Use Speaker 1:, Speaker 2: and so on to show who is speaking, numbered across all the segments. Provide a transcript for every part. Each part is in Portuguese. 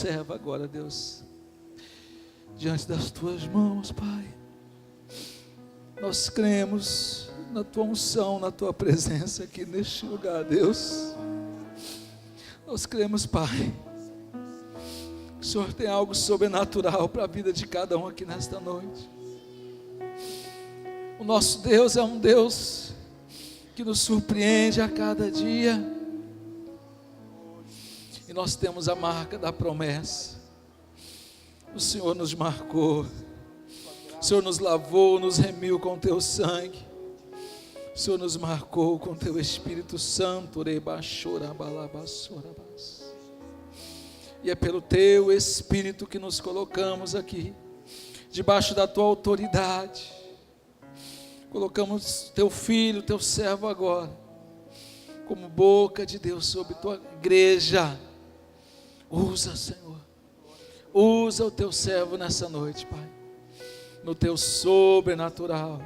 Speaker 1: servo agora, Deus, diante das tuas mãos, Pai. Nós cremos na tua unção, na tua presença aqui neste lugar, Deus. Nós cremos, Pai, que o Senhor tem algo sobrenatural para a vida de cada um aqui nesta noite. O nosso Deus é um Deus que nos surpreende a cada dia, e nós temos a marca da promessa. O Senhor nos marcou, o Senhor nos lavou, nos remiu com teu sangue, o Senhor nos marcou com teu Espírito Santo, e é pelo teu Espírito que nos colocamos aqui, debaixo da tua autoridade. Colocamos teu filho, teu servo agora, como boca de Deus sobre tua igreja. Usa, Senhor, usa o teu servo nessa noite, Pai, no teu sobrenatural,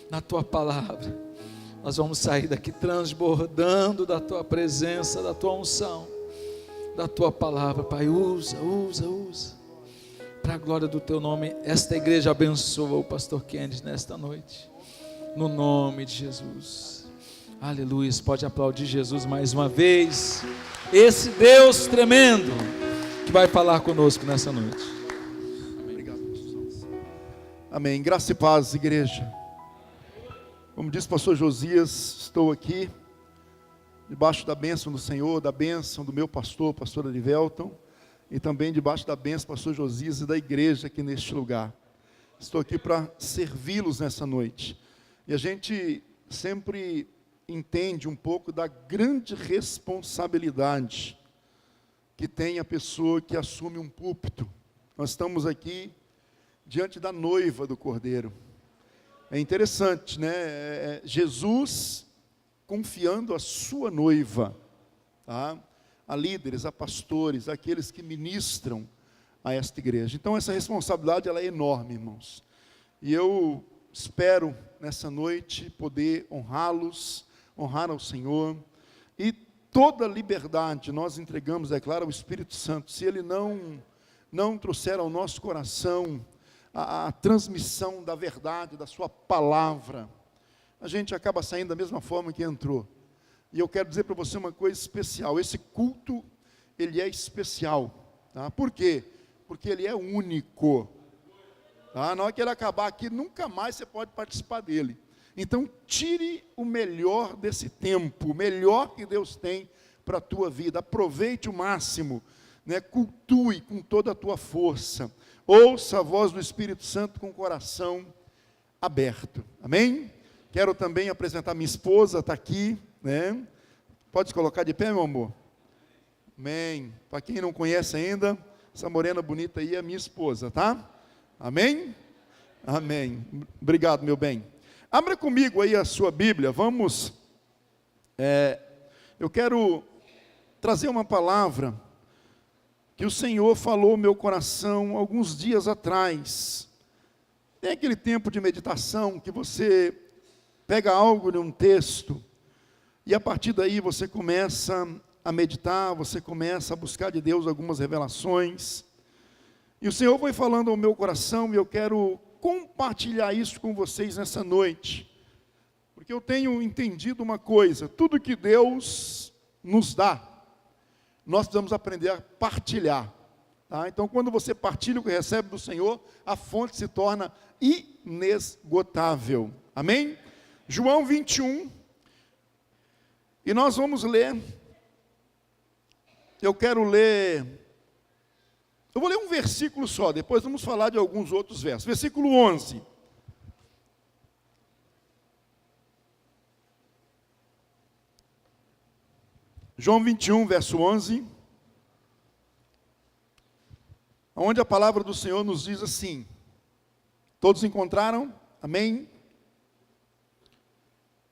Speaker 1: na tua palavra. Nós vamos sair daqui transbordando da tua presença, da tua unção, da tua palavra, Pai. Usa, para a glória do teu nome. Esta igreja abençoa o pastor Kennedy nesta noite, no nome de Jesus. Aleluia. Pode aplaudir Jesus mais uma vez, esse Deus tremendo que vai falar conosco nessa noite.
Speaker 2: Obrigado. Amém. Graça e paz, igreja. Como disse o pastor Josias, estou aqui debaixo da bênção do Senhor, da bênção do meu pastor Arivelton, e também debaixo da bênção do pastor Josias e da igreja aqui neste lugar. Estou aqui para servi-los nessa noite. E a gente sempre entende um pouco da grande responsabilidade que tem a pessoa que assume um púlpito. Nós estamos aqui diante da noiva do Cordeiro. É interessante, né? Jesus confiando a sua noiva, tá? A líderes, a pastores, aqueles que ministram a esta igreja. Então essa responsabilidade ela é enorme, irmãos. E eu espero nessa noite poder honrá-los, honrar ao Senhor, e toda liberdade nós entregamos, é claro, ao Espírito Santo. Se Ele não trouxer ao nosso coração a transmissão da verdade, da sua palavra, a gente acaba saindo da mesma forma que entrou. E eu quero dizer para você uma coisa especial: esse culto, ele é especial, tá? Por quê? Porque ele é único. Tá? Na hora que ele acabar aqui, nunca mais você pode participar dele. Então, tire o melhor desse tempo, o melhor que Deus tem para a tua vida. Aproveite o máximo, né? Cultue com toda a tua força. Ouça a voz do Espírito Santo com o coração aberto. Amém? Quero também apresentar minha esposa, está aqui, né? Pode se colocar de pé, meu amor? Amém. Para quem não conhece ainda, essa morena bonita aí é minha esposa, tá? Amém? Amém. Obrigado, meu bem. Abra comigo aí a sua Bíblia. Vamos, eu quero trazer uma palavra que o Senhor falou no meu coração alguns dias atrás. Tem aquele tempo de meditação que você pega algo de um texto e a partir daí você começa a meditar, você começa a buscar de Deus algumas revelações. E o Senhor foi falando ao meu coração, e eu quero compartilhar isso com vocês nessa noite, porque eu tenho entendido uma coisa: tudo que Deus nos dá, nós precisamos aprender a partilhar, tá? Então, quando você partilha o que recebe do Senhor, a fonte se torna inesgotável. Amém? João 21, e nós vamos ler, eu vou ler um versículo só, depois vamos falar de alguns outros versos. Versículo 11. João 21, verso 11. Onde a palavra do Senhor nos diz assim. Todos encontraram? Amém?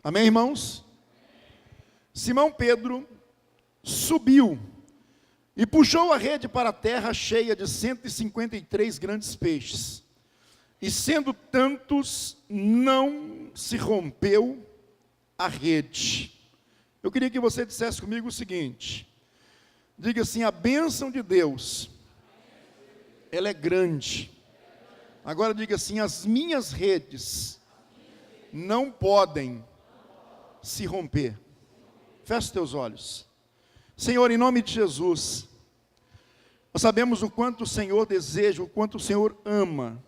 Speaker 2: Amém, irmãos? Simão Pedro subiu e puxou a rede para a terra cheia de 153 grandes peixes. E sendo tantos, não se rompeu a rede. Eu queria que você dissesse comigo o seguinte: diga assim: a bênção de Deus ela é grande. Agora diga assim: as minhas redes não podem se romper. Feche os teus olhos. Senhor, em nome de Jesus, nós sabemos o quanto o Senhor deseja, o quanto o Senhor ama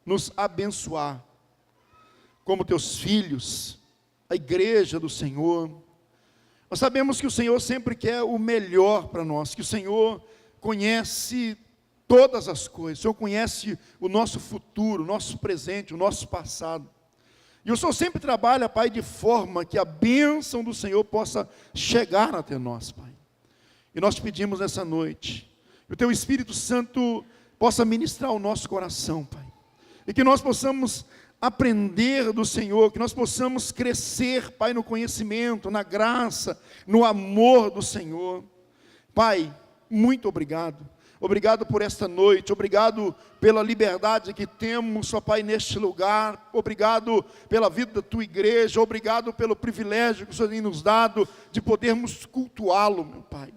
Speaker 2: nos abençoar, como teus filhos, a igreja do Senhor. Nós sabemos que o Senhor sempre quer o melhor para nós, que o Senhor conhece todas as coisas, o Senhor conhece o nosso futuro, o nosso presente, o nosso passado. E o Senhor sempre trabalha, Pai, de forma que a bênção do Senhor possa chegar até nós, Pai. E nós te pedimos nessa noite, que o Teu Espírito Santo possa ministrar o nosso coração, Pai. E que nós possamos aprender do Senhor, que nós possamos crescer, Pai, no conhecimento, na graça, no amor do Senhor. Pai, muito obrigado. Obrigado por esta noite, obrigado pela liberdade que temos, ó Pai, neste lugar. Obrigado pela vida da Tua igreja, obrigado pelo privilégio que o Senhor tem nos dado de podermos cultuá-lo, meu Pai.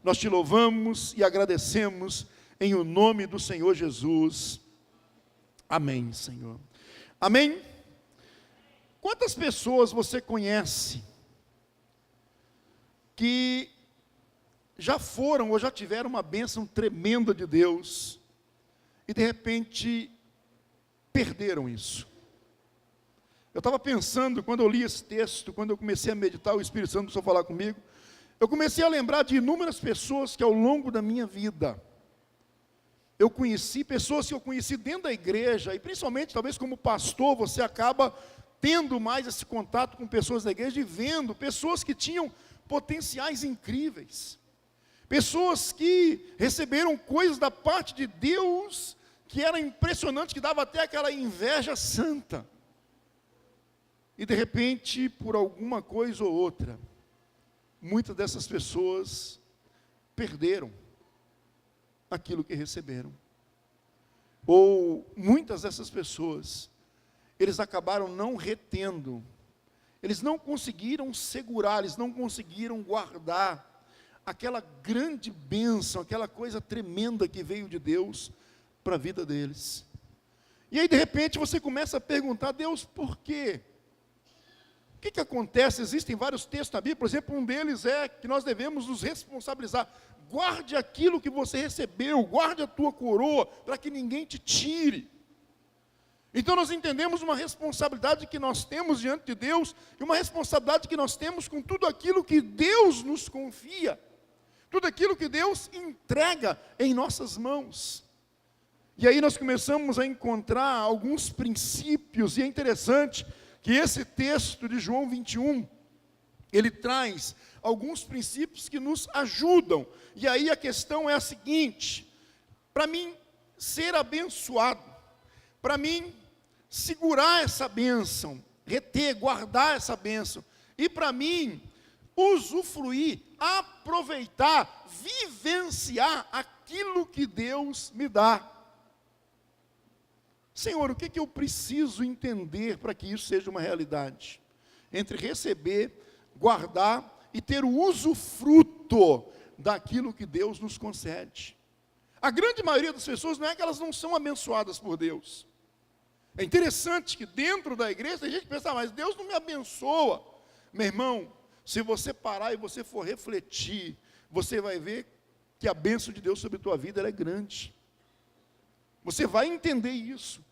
Speaker 2: Nós te louvamos e agradecemos em o nome do Senhor Jesus. Amém, Senhor. Amém? Quantas pessoas você conhece que já foram ou já tiveram uma bênção tremenda de Deus e de repente perderam isso? Eu estava pensando, quando eu li esse texto, quando eu comecei a meditar, o Espírito Santo começou a falar comigo, eu comecei a lembrar de inúmeras pessoas que ao longo da minha vida, eu conheci, pessoas que eu conheci dentro da igreja, e principalmente, talvez como pastor, você acaba tendo mais esse contato com pessoas da igreja e vendo pessoas que tinham potenciais incríveis, pessoas que receberam coisas da parte de Deus, que era impressionante, que dava até aquela inveja santa, e de repente, por alguma coisa ou outra, muitas dessas pessoas perderam aquilo que receberam. Ou muitas dessas pessoas, eles acabaram não retendo, eles não conseguiram segurar, eles não conseguiram guardar aquela grande bênção, aquela coisa tremenda que veio de Deus para a vida deles. E aí de repente você começa a perguntar: Deus, por quê? O que acontece? Existem vários textos na Bíblia, por exemplo, um deles é que nós devemos nos responsabilizar. Guarde aquilo que você recebeu, guarde a tua coroa, para que ninguém te tire. Então nós entendemos uma responsabilidade que nós temos diante de Deus, e uma responsabilidade que nós temos com tudo aquilo que Deus nos confia, tudo aquilo que Deus entrega em nossas mãos. E aí nós começamos a encontrar alguns princípios, e é interessante que esse texto de João 21, ele traz alguns princípios que nos ajudam. E aí a questão é a seguinte: para mim ser abençoado, para mim segurar essa bênção, reter, guardar essa bênção, e para mim usufruir, aproveitar, vivenciar aquilo que Deus me dá. Senhor, o que eu preciso entender para que isso seja uma realidade? Entre receber, guardar e ter o usufruto daquilo que Deus nos concede. A grande maioria das pessoas não é que elas não são abençoadas por Deus. É interessante que dentro da igreja tem gente que pensa: mas Deus não me abençoa. Meu irmão, se você parar e você for refletir, você vai ver que a bênção de Deus sobre a tua vida ela é grande. Você vai entender isso.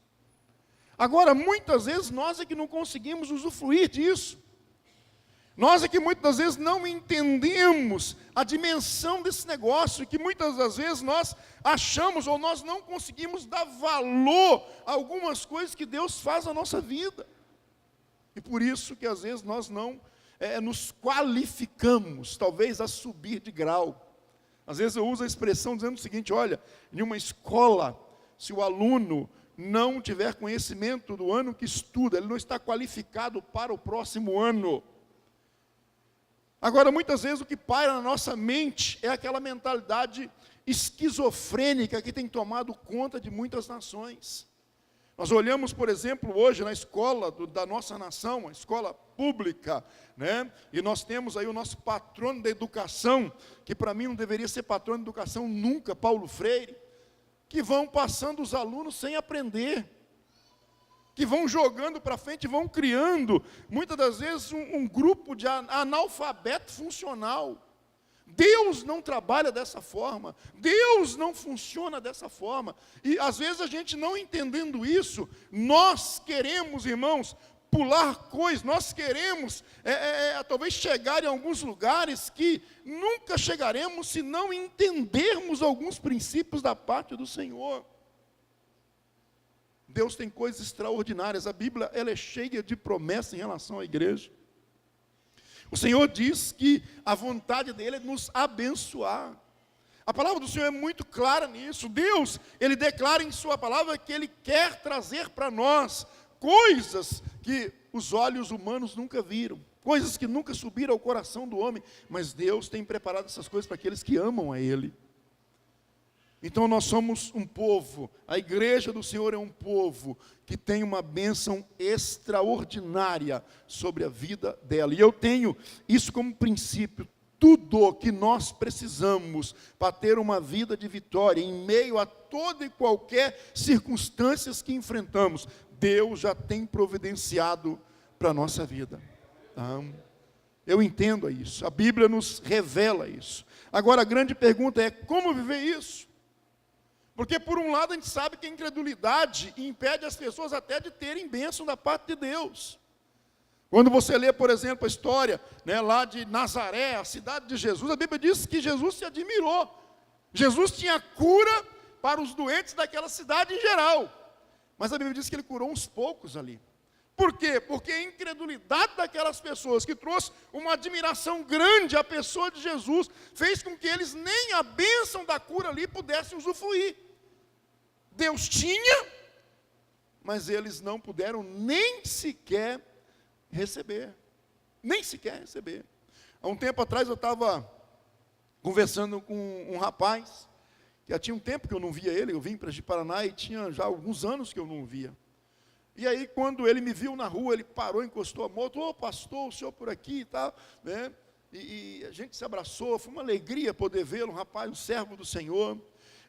Speaker 2: Agora, muitas vezes nós é que não conseguimos usufruir disso. Nós é que muitas vezes não entendemos a dimensão desse negócio, que muitas das vezes nós achamos ou nós não conseguimos dar valor a algumas coisas que Deus faz na nossa vida. E por isso que às vezes nós não nos qualificamos, talvez, a subir de grau. Às vezes eu uso a expressão dizendo o seguinte: olha, em uma escola, se o aluno não tiver conhecimento do ano que estuda, ele não está qualificado para o próximo ano. Agora, muitas vezes o que paira na nossa mente é aquela mentalidade esquizofrênica que tem tomado conta de muitas nações. Nós olhamos, por exemplo, hoje na escola da nossa nação, a escola pública, né? E nós temos aí o nosso patrono da educação, que para mim não deveria ser patrono da educação nunca, Paulo Freire. que vão passando os alunos sem aprender, que vão jogando para frente, vão criando, muitas das vezes, um grupo de analfabeto funcional. Deus não trabalha dessa forma, Deus não funciona dessa forma, e às vezes a gente não entendendo isso, nós queremos, irmãos, pular coisas, nós queremos talvez chegar em alguns lugares que nunca chegaremos se não entendermos alguns princípios da parte do Senhor. Deus tem coisas extraordinárias, a Bíblia ela é cheia de promessas em relação à igreja. O Senhor diz que a vontade dele é nos abençoar. A palavra do Senhor é muito clara nisso. Deus, Ele declara em sua palavra que Ele quer trazer para nós coisas que os olhos humanos nunca viram, coisas que nunca subiram ao coração do homem, mas Deus tem preparado essas coisas para aqueles que amam a Ele. Então nós somos um povo, a igreja do Senhor é um povo que tem uma bênção extraordinária sobre a vida dela. E eu tenho isso como princípio, tudo que nós precisamos para ter uma vida de vitória, em meio a toda e qualquer circunstâncias que enfrentamos, Deus já tem providenciado para a nossa vida. Eu entendo isso, a Bíblia nos revela isso. Agora a grande pergunta é, como viver isso? Porque por um lado a gente sabe que a incredulidade impede as pessoas até de terem bênção da parte de Deus. Quando você lê, por exemplo, a história lá de Nazaré, a cidade de Jesus, a Bíblia diz que Jesus se admirou. Jesus tinha cura para os doentes daquela cidade em geral. Mas a Bíblia diz que ele curou uns poucos ali. Por quê? Porque a incredulidade daquelas pessoas, que trouxe uma admiração grande à pessoa de Jesus, fez com que eles nem a bênção da cura ali pudessem usufruir. Deus tinha, mas eles não puderam nem sequer receber. Nem sequer receber. Há um tempo atrás eu estava conversando com um rapaz, que já tinha um tempo que eu não via ele, eu vim para Ji-Paraná e tinha já alguns anos que eu não o via. E aí, quando ele me viu na rua, ele parou, encostou a moto, ô pastor, o senhor por aqui e tal, né? E a gente se abraçou, foi uma alegria poder vê-lo, um rapaz, um servo do Senhor.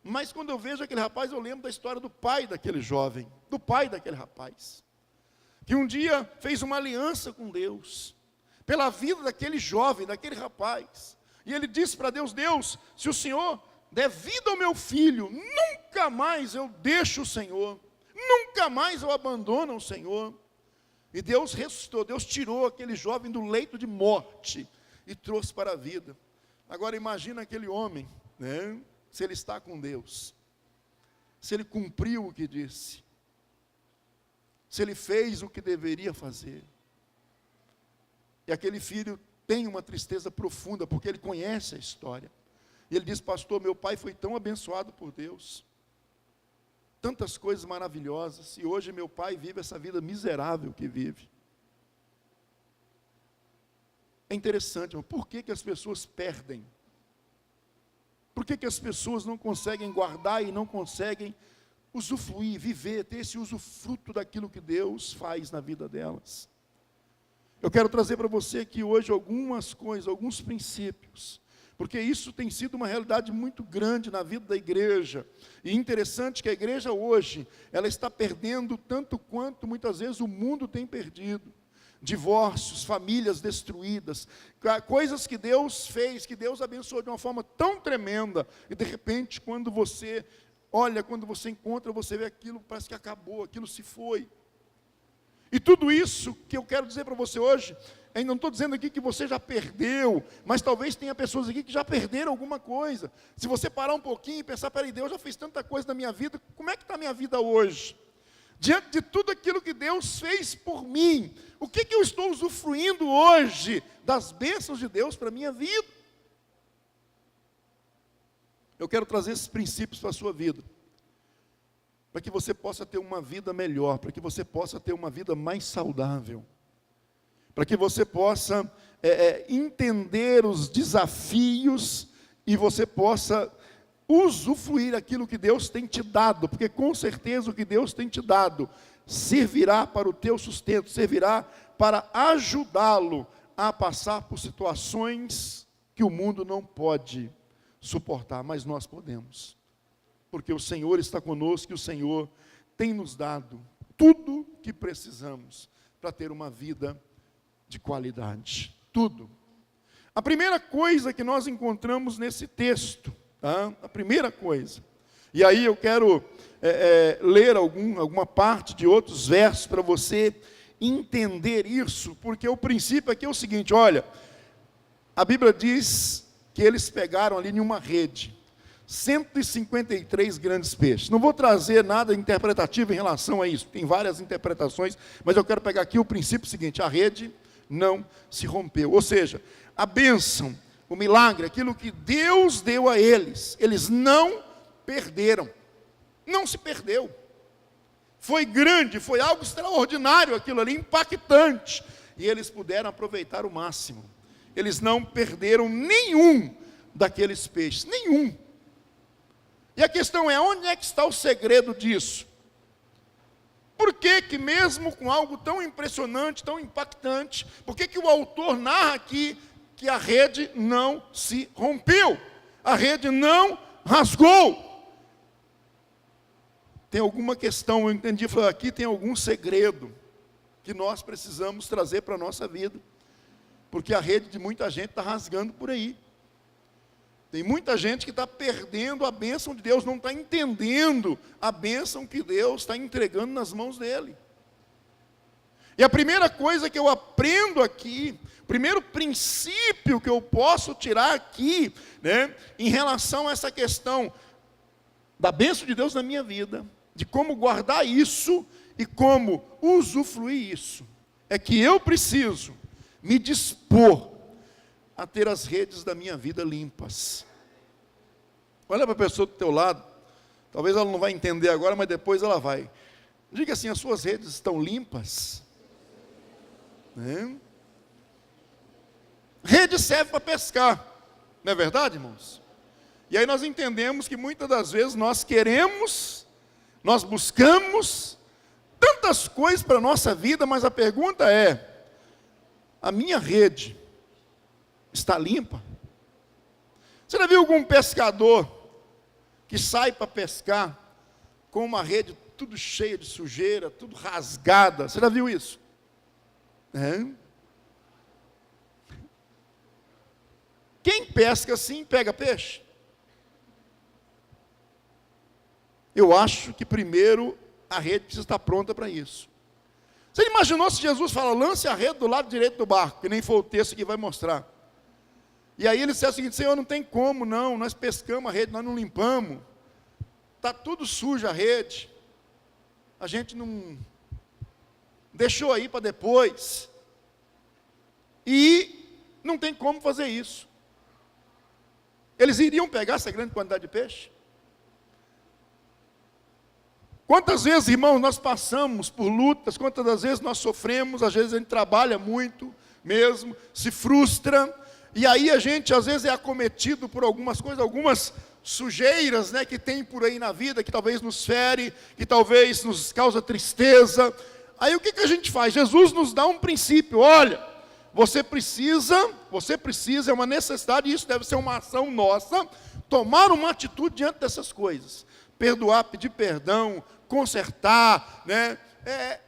Speaker 2: Mas quando eu vejo aquele rapaz, eu lembro da história do pai daquele jovem, do pai daquele rapaz, que um dia fez uma aliança com Deus, pela vida daquele jovem, daquele rapaz. E ele disse para Deus, Deus, se o Senhor der vida ao meu filho, nunca mais eu deixo o Senhor. Nunca mais eu abandono o Senhor. E Deus ressuscitou, Deus tirou aquele jovem do leito de morte e trouxe para a vida. Agora imagina aquele homem, né, se ele está com Deus, se ele cumpriu o que disse, se ele fez o que deveria fazer. E aquele filho tem uma tristeza profunda, porque ele conhece a história. E ele diz, pastor, meu pai foi tão abençoado por Deus, tantas coisas maravilhosas, e hoje meu pai vive essa vida miserável que vive. É interessante, irmão, por que as pessoas perdem? Por que as pessoas não conseguem guardar e não conseguem usufruir, viver, ter esse usufruto daquilo que Deus faz na vida delas? Eu quero trazer para você aqui hoje algumas coisas, alguns princípios, porque isso tem sido uma realidade muito grande na vida da igreja. E interessante que a igreja hoje, ela está perdendo tanto quanto muitas vezes o mundo tem perdido. Divórcios, famílias destruídas, coisas que Deus fez, que Deus abençoou de uma forma tão tremenda, e de repente quando você olha, quando você encontra, você vê aquilo, parece que acabou, aquilo se foi. E tudo isso que eu quero dizer para você hoje, ainda não estou dizendo aqui que você já perdeu, mas talvez tenha pessoas aqui que já perderam alguma coisa. Se você parar um pouquinho e pensar, peraí, Deus já fez tanta coisa na minha vida, como é que está a minha vida hoje? Diante de tudo aquilo que Deus fez por mim, o que eu estou usufruindo hoje das bênçãos de Deus para a minha vida? Eu quero trazer esses princípios para a sua vida, para que você possa ter uma vida melhor, para que você possa ter uma vida mais saudável, para que você possa entender os desafios e você possa usufruir aquilo que Deus tem te dado, porque com certeza o que Deus tem te dado servirá para o teu sustento, servirá para ajudá-lo a passar por situações que o mundo não pode suportar, mas nós podemos. porque o Senhor está conosco e o Senhor tem nos dado tudo que precisamos para ter uma vida de qualidade. Tudo. A primeira coisa que nós encontramos nesse texto, tá? A primeira coisa, e aí eu quero ler alguma parte de outros versos para você entender isso, porque o princípio aqui é o seguinte, olha, a Bíblia diz que eles pegaram ali em uma rede, 153 grandes peixes. Não vou trazer nada interpretativo em relação a isso, tem várias interpretações, mas eu quero pegar aqui o princípio seguinte, a rede não se rompeu, ou seja, a bênção, o milagre, aquilo que Deus deu a eles, eles não perderam, não se perdeu, foi grande, foi algo extraordinário aquilo ali, impactante, e eles puderam aproveitar o máximo, eles não perderam nenhum daqueles peixes, nenhum. E a questão é, onde é que está o segredo disso? Por que que mesmo com algo tão impressionante, tão impactante, por que que o autor narra aqui que a rede não se rompeu? A rede não rasgou. Tem alguma questão, eu entendi, falei, aqui tem algum segredo que nós precisamos trazer para a nossa vida. Porque a rede de muita gente está rasgando por aí. Tem muita gente que está perdendo a bênção de Deus, não está entendendo a bênção que Deus está entregando nas mãos dele. E a primeira coisa que eu aprendo aqui, o primeiro princípio que eu posso tirar aqui, né, em relação a essa questão da bênção de Deus na minha vida, de como guardar isso e como usufruir isso, é que eu preciso me dispor a ter as redes da minha vida limpas. Olha para a pessoa do teu lado, talvez ela não vai entender agora, mas depois ela vai. Diga assim, as suas redes estão limpas? Rede serve para pescar, não é verdade, irmãos? E aí nós entendemos que muitas das vezes nós queremos, nós buscamos tantas coisas para a nossa vida, mas a pergunta é, a minha rede está limpa? Você já viu algum pescador que sai para pescar com uma rede tudo cheia de sujeira, tudo rasgada? Você já viu isso? Quem pesca assim pega peixe? Eu acho que primeiro a rede precisa estar pronta para isso. Você imaginou se Jesus fala, lance a rede do lado direito do barco, que nem foi o texto que vai mostrar. E aí ele disse o seguinte, Senhor, não tem como não, nós pescamos a rede, nós não limpamos. Está tudo suja a rede. A gente não deixou aí para depois. E não tem como fazer isso. Eles iriam pegar essa grande quantidade de peixe? Quantas vezes, irmãos, nós passamos por lutas, quantas das vezes nós sofremos, às vezes a gente trabalha muito mesmo, se frustra, e aí a gente às vezes é acometido por algumas coisas, algumas sujeiras, né, que tem por aí na vida, que talvez nos fere, que talvez nos causa tristeza. Aí o que a gente faz? Jesus nos dá um princípio, olha, você precisa, é uma necessidade, e isso deve ser uma ação nossa, tomar uma atitude diante dessas coisas. Perdoar, pedir perdão, consertar, né? É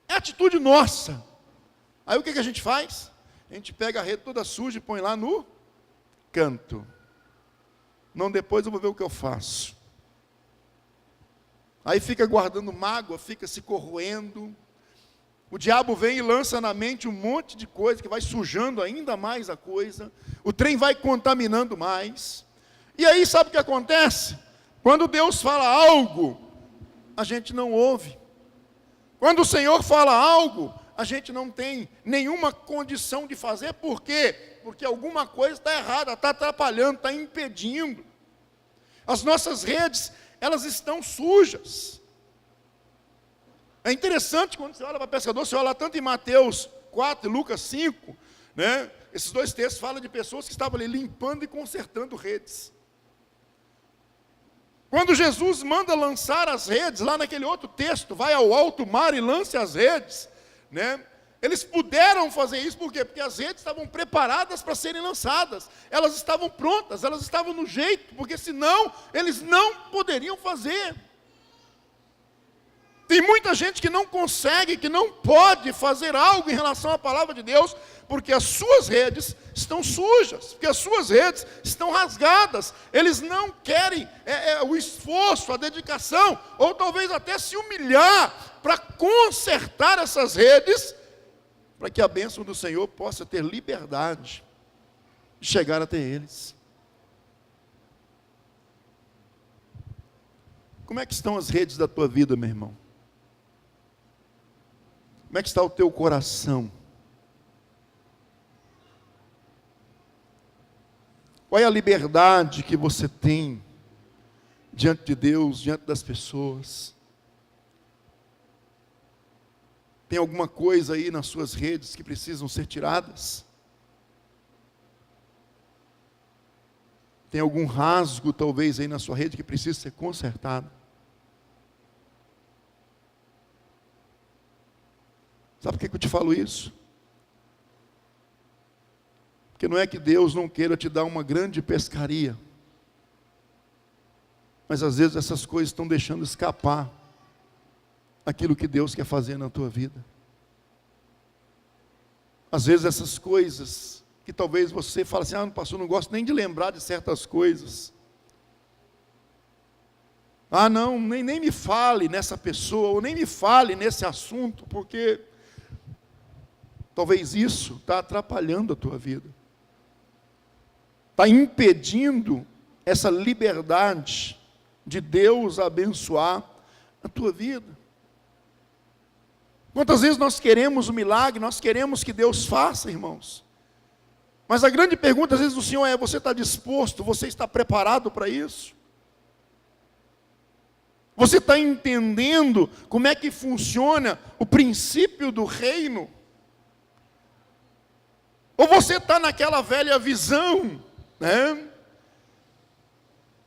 Speaker 2: atitude nossa. Aí o que a gente faz? A gente pega a rede toda suja e põe lá no canto. Não, depois eu vou ver o que eu faço. Aí fica guardando mágoa, fica se corroendo. O diabo vem e lança na mente um monte de coisa que vai sujando ainda mais a coisa. O trem vai contaminando mais. E aí sabe o que acontece? Quando Deus fala algo, a gente não ouve. Quando o Senhor fala algo, a gente não tem nenhuma condição de fazer. Por quê? Porque alguma coisa está errada, está atrapalhando, está impedindo. As nossas redes, elas estão sujas. É interessante quando você olha para pescador, você olha tanto em Mateus 4 e Lucas 5, né? Esses dois textos falam de pessoas que estavam ali limpando e consertando redes. Quando Jesus manda lançar as redes, lá naquele outro texto, vai ao alto mar e lance as redes, né? Eles puderam fazer isso, por quê? Porque as redes estavam preparadas para serem lançadas. Elas estavam prontas, elas estavam no jeito, porque senão eles não poderiam fazer. Tem muita gente que não consegue, que não pode fazer algo em relação à palavra de Deus, porque as suas redes estão sujas, porque as suas redes estão rasgadas. Eles não querem o esforço, a dedicação, ou talvez até se humilhar para consertar essas redes, para que a bênção do Senhor possa ter liberdade de chegar até eles. Como é que estão as redes da tua vida, meu irmão? Como é que está o teu coração? Qual é a liberdade que você tem diante de Deus, diante das pessoas? Tem alguma coisa aí nas suas redes que precisam ser tiradas? Tem algum rasgo talvez aí na sua rede que precisa ser consertado? Sabe por que eu te falo isso? Porque não é que Deus não queira te dar uma grande pescaria, mas às vezes essas coisas estão deixando escapar aquilo que Deus quer fazer na tua vida. Às vezes essas coisas que talvez você fale assim, pastor, não gosto nem de lembrar de certas coisas. Não, nem me fale nessa pessoa, ou nem me fale nesse assunto, porque talvez isso está atrapalhando a tua vida. Está impedindo essa liberdade de Deus abençoar a tua vida. Quantas vezes nós queremos o milagre, nós queremos que Deus faça, irmãos. Mas a grande pergunta às vezes do Senhor é, você está disposto, você está preparado para isso? Você está entendendo como é que funciona o princípio do reino? Ou você está naquela velha visão, né,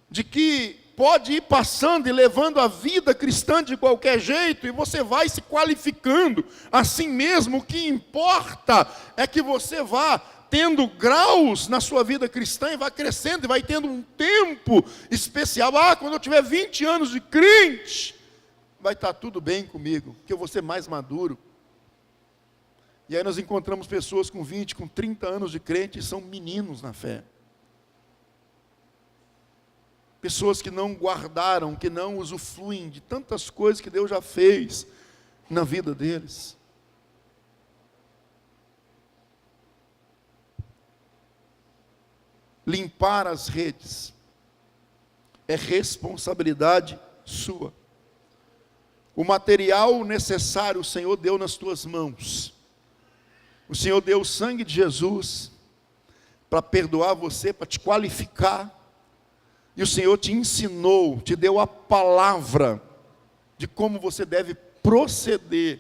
Speaker 2: de que pode ir passando e levando a vida cristã de qualquer jeito, e você vai se qualificando assim mesmo, o que importa é que você vá tendo graus na sua vida cristã, e vai crescendo, e vai tendo um tempo especial. Quando eu tiver 20 anos de crente, vai estar tudo bem comigo, que eu vou ser mais maduro. E aí nós encontramos pessoas com 20, com 30 anos de crente, e são meninos na fé. Pessoas que não guardaram, que não usufruem de tantas coisas que Deus já fez na vida deles. Limpar as redes é responsabilidade sua. O material necessário o Senhor deu nas tuas mãos. O Senhor deu o sangue de Jesus para perdoar você, para te qualificar. E o Senhor te ensinou, te deu a palavra de como você deve proceder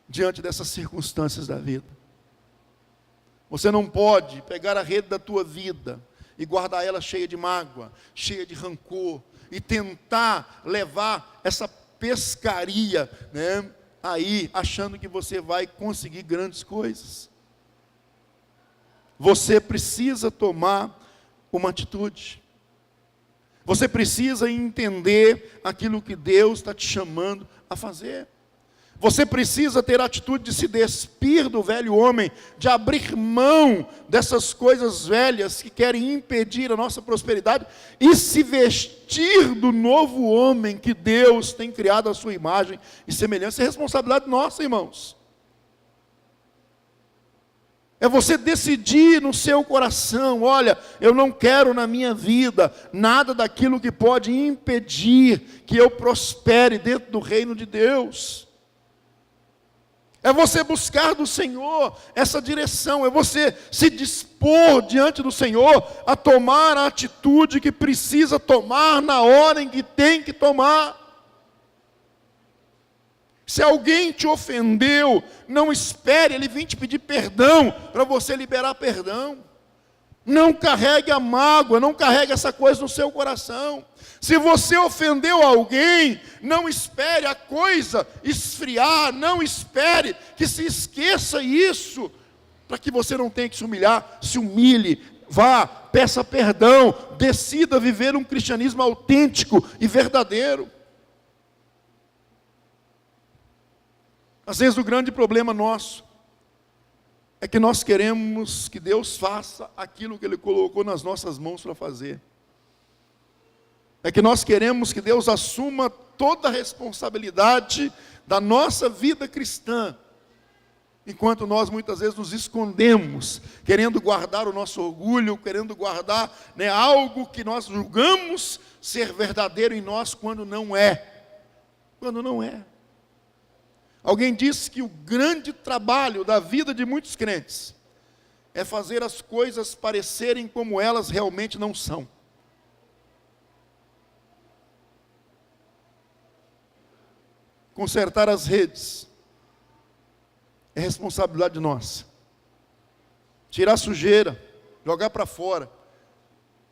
Speaker 2: diante dessas circunstâncias da vida. Você não pode pegar a rede da tua vida e guardar ela cheia de mágoa, cheia de rancor, e tentar levar essa pescaria, né, aí, achando que você vai conseguir grandes coisas. Você precisa tomar uma atitude. Você precisa entender aquilo que Deus está te chamando a fazer. Você precisa ter a atitude de se despir do velho homem, de abrir mão dessas coisas velhas que querem impedir a nossa prosperidade, e se vestir do novo homem que Deus tem criado à sua imagem e semelhança. É responsabilidade nossa, irmãos. É você decidir no seu coração, olha, eu não quero na minha vida nada daquilo que pode impedir que eu prospere dentro do reino de Deus. É você buscar do Senhor essa direção, é você se dispor diante do Senhor a tomar a atitude que precisa tomar na hora em que tem que tomar. Se alguém te ofendeu, não espere ele vir te pedir perdão para você liberar perdão. Não carregue a mágoa, não carregue essa coisa no seu coração. Se você ofendeu alguém, não espere a coisa esfriar, não espere que se esqueça isso, para que você não tenha que se humilhar. Se humilhe, vá, peça perdão, decida viver um cristianismo autêntico e verdadeiro. Às vezes o grande problema nosso é que nós queremos que Deus faça aquilo que Ele colocou nas nossas mãos para fazer. É que nós queremos que Deus assuma toda a responsabilidade da nossa vida cristã, enquanto nós muitas vezes nos escondemos, querendo guardar o nosso orgulho, querendo guardar, algo que nós julgamos ser verdadeiro em nós, quando não é. Quando não é. Alguém disse que o grande trabalho da vida de muitos crentes é fazer as coisas parecerem como elas realmente não são. Consertar as redes é responsabilidade nossa. Tirar a sujeira, jogar para fora,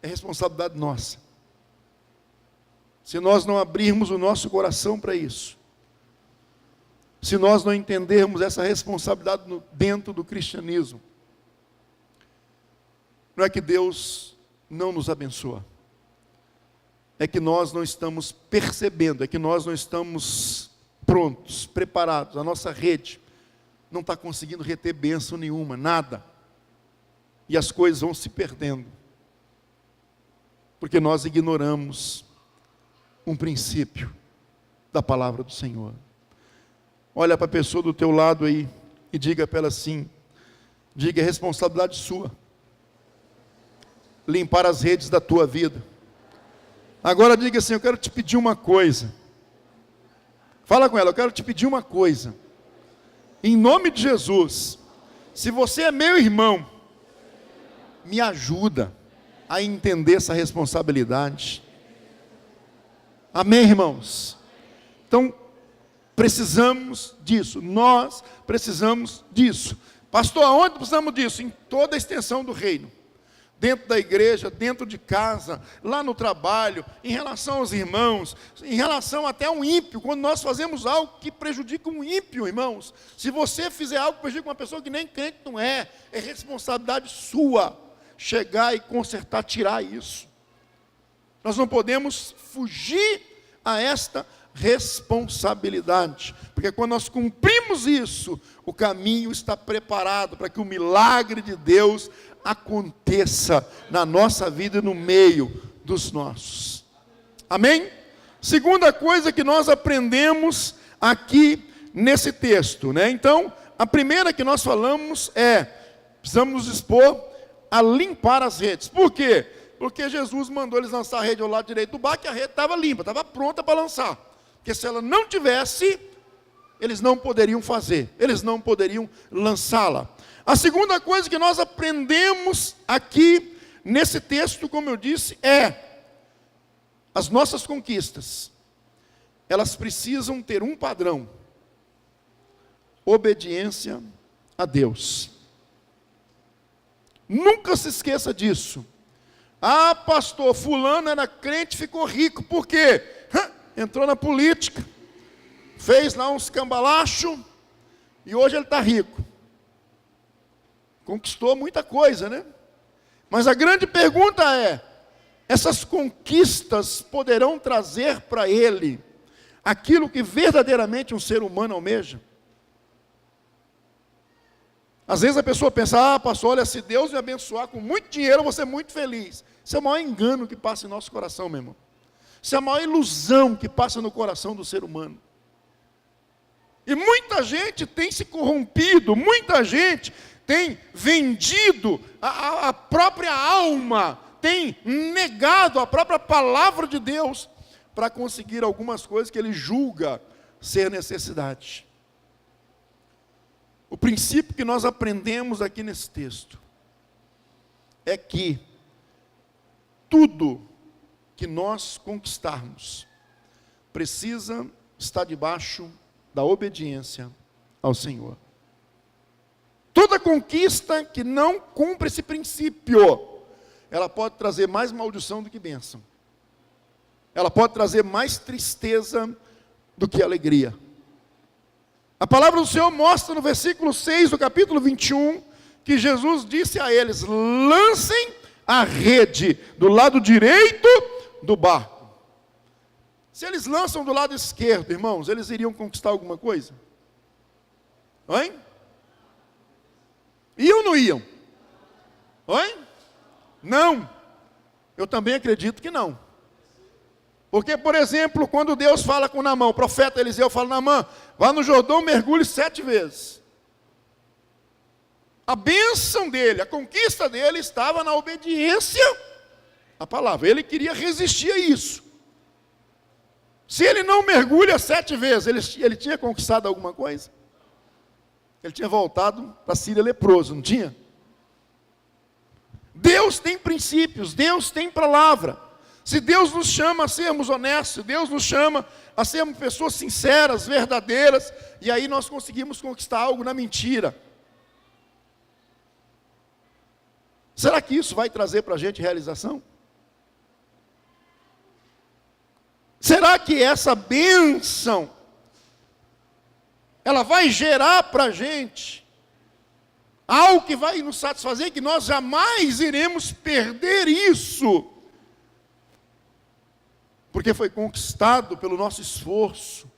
Speaker 2: é responsabilidade nossa. Se nós não abrirmos o nosso coração para isso, se nós não entendermos essa responsabilidade dentro do cristianismo, não é que Deus não nos abençoa, é que nós não estamos percebendo, é que nós não estamos prontos, preparados. A nossa rede não está conseguindo reter bênção nenhuma, nada. E as coisas vão se perdendo, porque nós ignoramos um princípio da palavra do Senhor. Olha para a pessoa do teu lado aí e diga para ela assim, diga: é responsabilidade sua limpar as redes da tua vida. Agora diga assim: eu quero te pedir uma coisa. Fala com ela: eu quero te pedir uma coisa. Em nome de Jesus, se você é meu irmão, me ajuda a entender essa responsabilidade. Amém, irmãos? Então, precisamos disso. Nós precisamos disso. Pastor, aonde precisamos disso? Em toda a extensão do reino. Dentro da igreja, dentro de casa, lá no trabalho, em relação aos irmãos, em relação até a um ímpio, quando nós fazemos algo que prejudica um ímpio, irmãos. Se você fizer algo que prejudica uma pessoa que nem crente não é responsabilidade sua chegar e consertar, tirar isso. Nós não podemos fugir a esta responsabilidade, porque quando nós cumprimos isso, o caminho está preparado para que o milagre de Deus aconteça na nossa vida e no meio dos nossos. Amém? Segunda coisa que nós aprendemos aqui nesse texto, Então, a primeira que nós falamos é: precisamos nos expor a limpar as redes. Por quê? Porque Jesus mandou eles lançar a rede ao lado direito do barco, e a rede estava limpa, estava pronta para lançar. Porque se ela não tivesse, eles não poderiam fazer, eles não poderiam lançá-la. A segunda coisa que nós aprendemos aqui nesse texto, como eu disse, é: as nossas conquistas, elas precisam ter um padrão: obediência a Deus. Nunca se esqueça disso. Ah, pastor, fulano era crente, ficou rico. Por quê? Entrou na política, fez lá uns cambalacho, e hoje ele está rico. Conquistou muita coisa, Mas a grande pergunta é: essas conquistas poderão trazer para ele aquilo que verdadeiramente um ser humano almeja? Às vezes a pessoa pensa: pastor, olha, se Deus me abençoar com muito dinheiro, eu vou ser muito feliz. Isso é o maior engano que passa em nosso coração, meu irmão. Isso é a maior ilusão que passa no coração do ser humano. E muita gente tem se corrompido, muita gente tem vendido a própria alma, tem negado a própria palavra de Deus para conseguir algumas coisas que ele julga ser necessidade. O princípio que nós aprendemos aqui nesse texto é que tudo que nós conquistarmos precisa estar debaixo da obediência ao Senhor. Toda conquista que não cumpre esse princípio ela pode trazer mais maldição do que bênção. Ela pode trazer mais tristeza do que alegria. A palavra do Senhor mostra no versículo 6 do capítulo 21, que Jesus disse a eles: lancem a rede do lado direito do barco. Se eles lançam do lado esquerdo, irmãos, eles iriam conquistar alguma coisa? Oi? Iam ou não iam? Oi? Não. Eu também acredito que não. Porque, por exemplo, quando Deus fala com Naamã, o profeta Eliseu fala: Naamã, vá no Jordão, mergulhe 7 vezes. A bênção dele, a conquista dele estava na obediência à palavra. Ele queria resistir a isso. Se ele não mergulha 7 vezes, ele tinha conquistado alguma coisa? Ele tinha voltado para a Síria leproso, não tinha? Deus tem princípios, Deus tem palavra. Se Deus nos chama a sermos honestos, Deus nos chama a sermos pessoas sinceras, verdadeiras, e aí nós conseguimos conquistar algo na mentira. Será que isso vai trazer para a gente realização? Será que essa bênção, ela vai gerar para a gente algo que vai nos satisfazer, que nós jamais iremos perder isso? Porque foi conquistado pelo nosso esforço.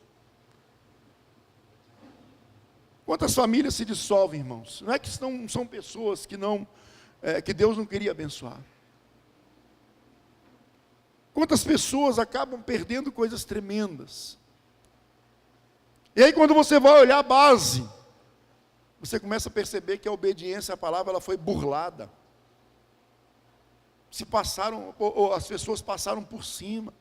Speaker 2: Quantas famílias se dissolvem, irmãos? Não é que são pessoas que Deus não queria abençoar. Quantas pessoas acabam perdendo coisas tremendas. E aí quando você vai olhar a base, você começa a perceber que a obediência à palavra ela foi burlada. As pessoas passaram por cima.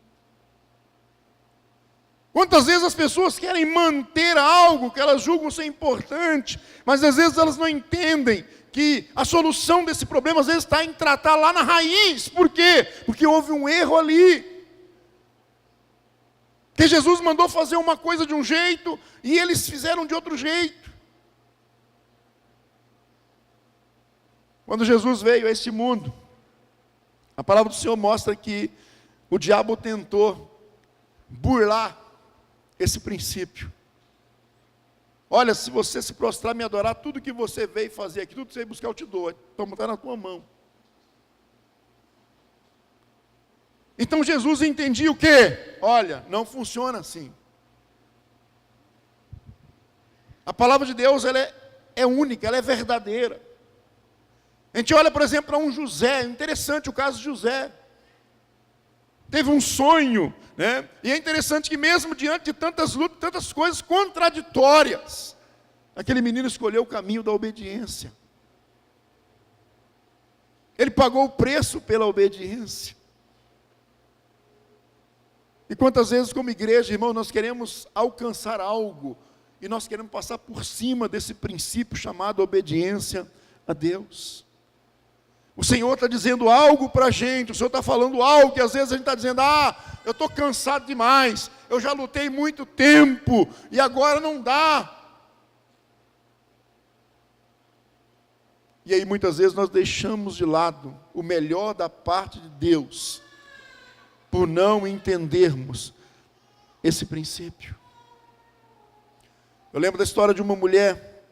Speaker 2: Quantas vezes as pessoas querem manter algo que elas julgam ser importante, mas às vezes elas não entendem que a solução desse problema às vezes está em tratar lá na raiz. Por quê? Porque houve um erro ali. Que Jesus mandou fazer uma coisa de um jeito e eles fizeram de outro jeito. Quando Jesus veio a este mundo, a palavra do Senhor mostra que o diabo tentou burlar esse princípio. Olha, se você se prostrar e me adorar, tudo que você veio fazer aqui, tudo que você veio buscar, eu te dou. Está na tua mão. Então Jesus entendia o quê? Olha, não funciona assim. A palavra de Deus, ela é única, ela é verdadeira. A gente olha, por exemplo, para um José. Interessante o caso de José. Teve um sonho, né? E é interessante que mesmo diante de tantas lutas, tantas coisas contraditórias, aquele menino escolheu o caminho da obediência. Ele pagou o preço pela obediência. E quantas vezes como igreja, irmão, nós queremos alcançar algo, e nós queremos passar por cima desse princípio chamado obediência a Deus. O Senhor está dizendo algo para a gente, o Senhor está falando algo que às vezes a gente está dizendo: eu estou cansado demais, eu já lutei muito tempo, e agora não dá. E aí muitas vezes nós deixamos de lado o melhor da parte de Deus, por não entendermos esse princípio. Eu lembro da história de uma mulher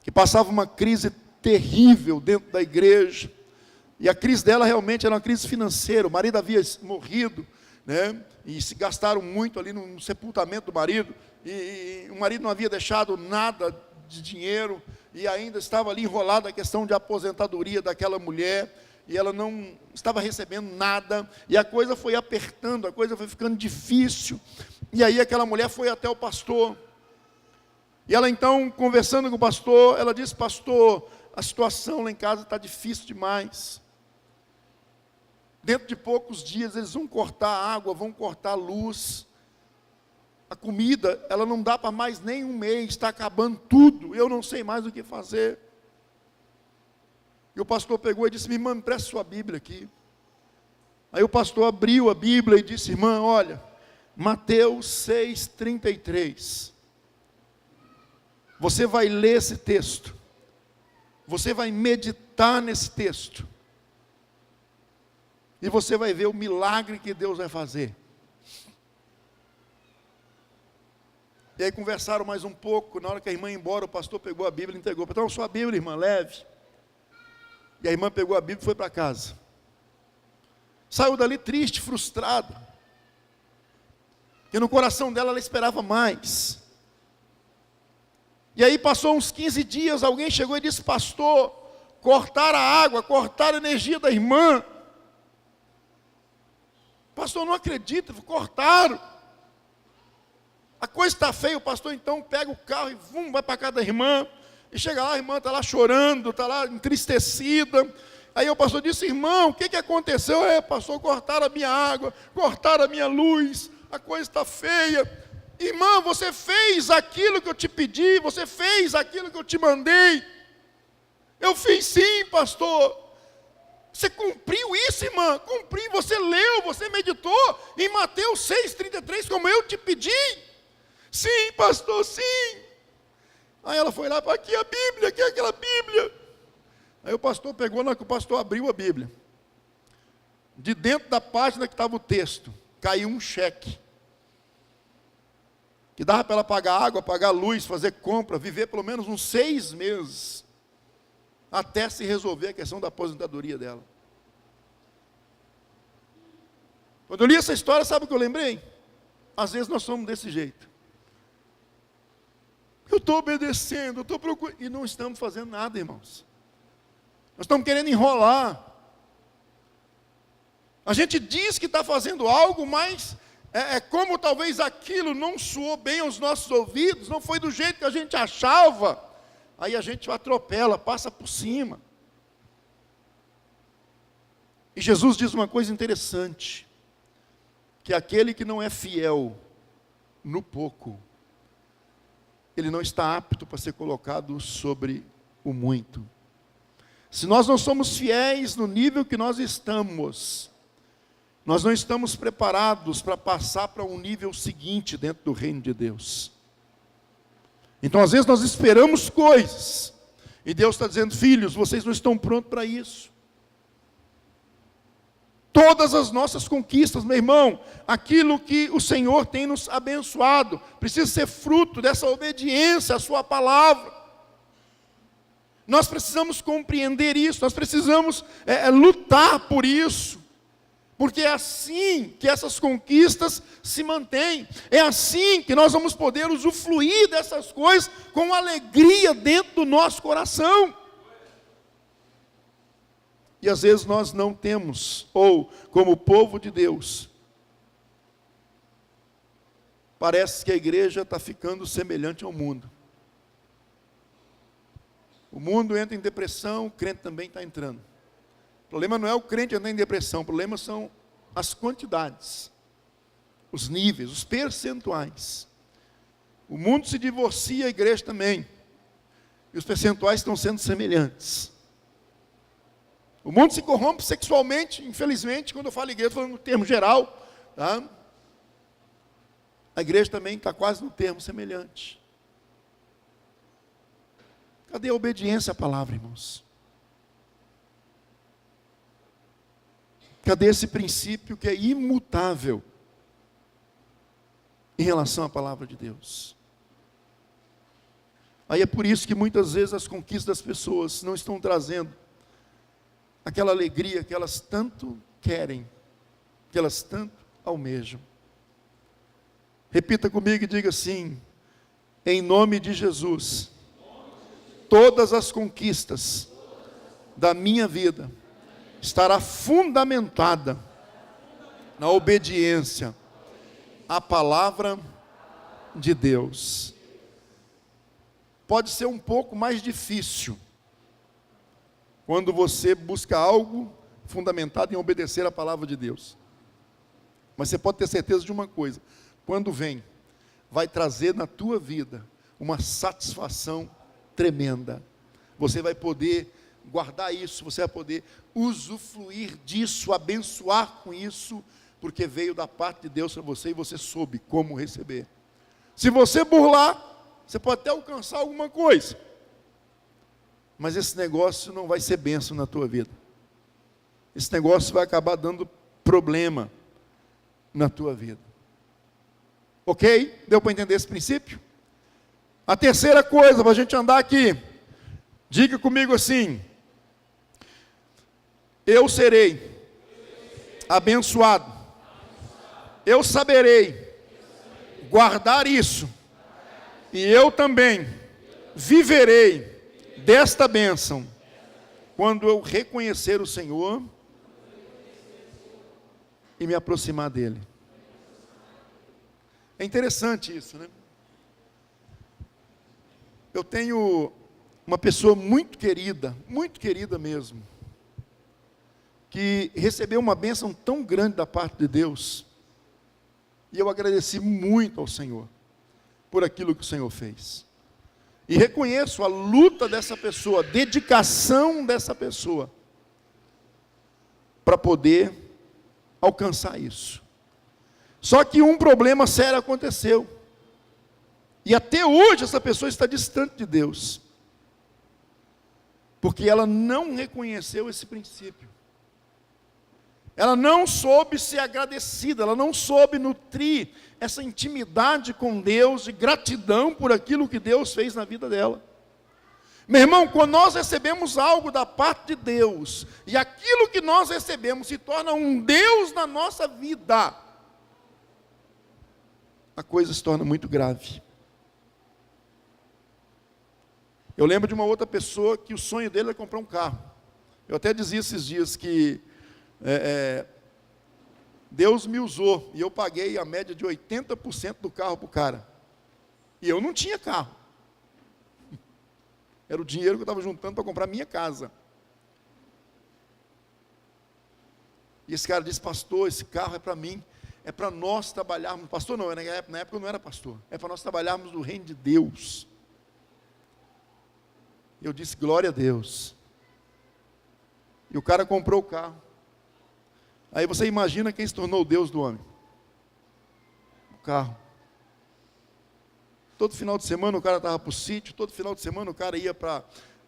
Speaker 2: que passava uma crise terrível dentro da igreja, e a crise dela realmente era uma crise financeira. O marido havia morrido, né? E se gastaram muito ali no sepultamento do marido, e o marido não havia deixado nada de dinheiro, e ainda estava ali enrolada a questão de aposentadoria daquela mulher, e ela não estava recebendo nada, e a coisa foi apertando, a coisa foi ficando difícil, e aí aquela mulher foi até o pastor, e ela então, conversando com o pastor, ela disse: pastor, a situação lá em casa está difícil demais. Dentro de poucos dias eles vão cortar a água, vão cortar a luz. A comida, ela não dá para mais nem um mês, está acabando tudo. Eu não sei mais o que fazer. E o pastor pegou e disse: minha irmã, me presta sua Bíblia aqui. Aí o pastor abriu a Bíblia e disse: irmã, olha, Mateus 6,33. Você vai ler esse texto. Você vai meditar nesse texto. e você vai ver o milagre que Deus vai fazer. E aí conversaram mais um pouco. Na hora que a irmã ia embora, o pastor pegou a Bíblia e entregou. Então, sua Bíblia, irmã, leve. E a irmã pegou a Bíblia e foi para casa. Saiu dali triste, frustrada. Porque no coração dela ela esperava mais. E aí passou uns 15 dias, alguém chegou e disse: pastor, cortaram a água, cortaram a energia da irmã. Pastor, não acredito, cortaram. A coisa está feia. O pastor então pega o carro e vai para casa da irmã. E chega lá, a irmã está lá chorando, está lá entristecida. Aí o pastor disse: irmão, o que aconteceu? Pastor, cortaram a minha água, cortaram a minha luz, a coisa está feia. Irmã, você fez aquilo que eu te pedi, você fez aquilo que eu te mandei. Eu fiz sim, pastor. Você cumpriu isso, irmã? Cumpri, você leu, você meditou em Mateus 6,33, como eu te pedi. Sim, pastor, sim. Aí ela foi lá, aqui a Bíblia, aqui é aquela Bíblia. Aí o pastor pegou, na hora que o pastor abriu a Bíblia, de dentro da página que estava o texto, caiu um cheque. Que dava para ela pagar água, pagar luz, fazer compra, viver pelo menos uns 6 meses, até se resolver a questão da aposentadoria dela. Quando eu li essa história, sabe o que eu lembrei? Às vezes nós somos desse jeito. Eu estou obedecendo, eu estou procurando, e não estamos fazendo nada, irmãos. Nós estamos querendo enrolar. A gente diz que está fazendo algo, mas como talvez aquilo não soou bem aos nossos ouvidos, não foi do jeito que a gente achava, aí a gente atropela, passa por cima. E Jesus diz uma coisa interessante, que aquele que não é fiel no pouco, ele não está apto para ser colocado sobre o muito. Se nós não somos fiéis no nível que nós estamos, nós não estamos preparados para passar para um nível seguinte dentro do reino de Deus. Então, às vezes, nós esperamos coisas, e Deus está dizendo: filhos, vocês não estão prontos para isso. Todas as nossas conquistas, meu irmão, aquilo que o Senhor tem nos abençoado, precisa ser fruto dessa obediência à sua palavra. Nós precisamos compreender isso, nós precisamos lutar por isso, porque é assim que essas conquistas se mantêm, é assim que nós vamos poder usufruir dessas coisas com alegria dentro do nosso coração. E às vezes nós não temos, ou como povo de Deus, parece que a igreja está ficando semelhante ao mundo. O mundo entra em depressão, o crente também está entrando. O problema não é o crente entrar em depressão, o problema são as quantidades, os níveis, os percentuais. O mundo se divorcia, a igreja também. E os percentuais estão sendo semelhantes. O mundo se corrompe sexualmente, infelizmente, quando eu falo igreja, estou falando no termo geral. Tá? A igreja também está quase no termo semelhante. Cadê a obediência à palavra, irmãos? Cadê esse princípio que é imutável em relação à palavra de Deus? Aí é por isso que muitas vezes as conquistas das pessoas não estão trazendo aquela alegria que elas tanto querem, que elas tanto almejam. Repita comigo e diga assim: em nome de Jesus, todas as conquistas da minha vida estará fundamentada na obediência à palavra de Deus. Pode ser um pouco mais difícil quando você busca algo fundamentado em obedecer à palavra de Deus. Mas você pode ter certeza de uma coisa: quando vem, vai trazer na tua vida uma satisfação tremenda. Você vai poder guardar isso, você vai poder usufruir disso, abençoar com isso, porque veio da parte de Deus para você e você soube como receber. Se você burlar, você pode até alcançar alguma coisa, mas esse negócio não vai ser bênção na tua vida. esse negócio vai acabar dando problema na tua vida. Ok? Deu para entender esse princípio? A terceira coisa, para a gente andar aqui, diga comigo assim: eu serei abençoado, eu saberei guardar isso, e eu também viverei desta bênção, quando eu reconhecer o Senhor e me aproximar dEle. É interessante isso, né? Eu tenho uma pessoa muito querida mesmo, que recebeu uma bênção tão grande da parte de Deus, e eu agradeci muito ao Senhor, por aquilo que o Senhor fez. E reconheço a luta dessa pessoa, a dedicação dessa pessoa, para poder alcançar isso. Só que um problema sério aconteceu. E até hoje essa pessoa está distante de Deus. Porque ela não reconheceu esse princípio. Ela não soube ser agradecida, ela não soube nutrir essa intimidade com Deus e gratidão por aquilo que Deus fez na vida dela. Meu irmão, quando nós recebemos algo da parte de Deus, e aquilo que nós recebemos se torna um Deus na nossa vida, a coisa se torna muito grave. Eu lembro de uma outra pessoa que o sonho dele era comprar um carro. Eu até dizia esses dias que Deus me usou, e eu paguei a média de 80% do carro para o cara. E eu não tinha carro. Era o dinheiro que eu estava juntando para comprar minha casa. E esse cara disse: pastor, esse carro é para mim, é para nós trabalharmos. Pastor não, na época eu não era pastor. É para nós trabalharmos no reino de Deus. Eu disse: glória a Deus. E o cara comprou o carro. Aí você imagina quem se tornou o Deus do homem. O carro. Todo final de semana o cara estava para o sítio, todo final de semana o cara ia para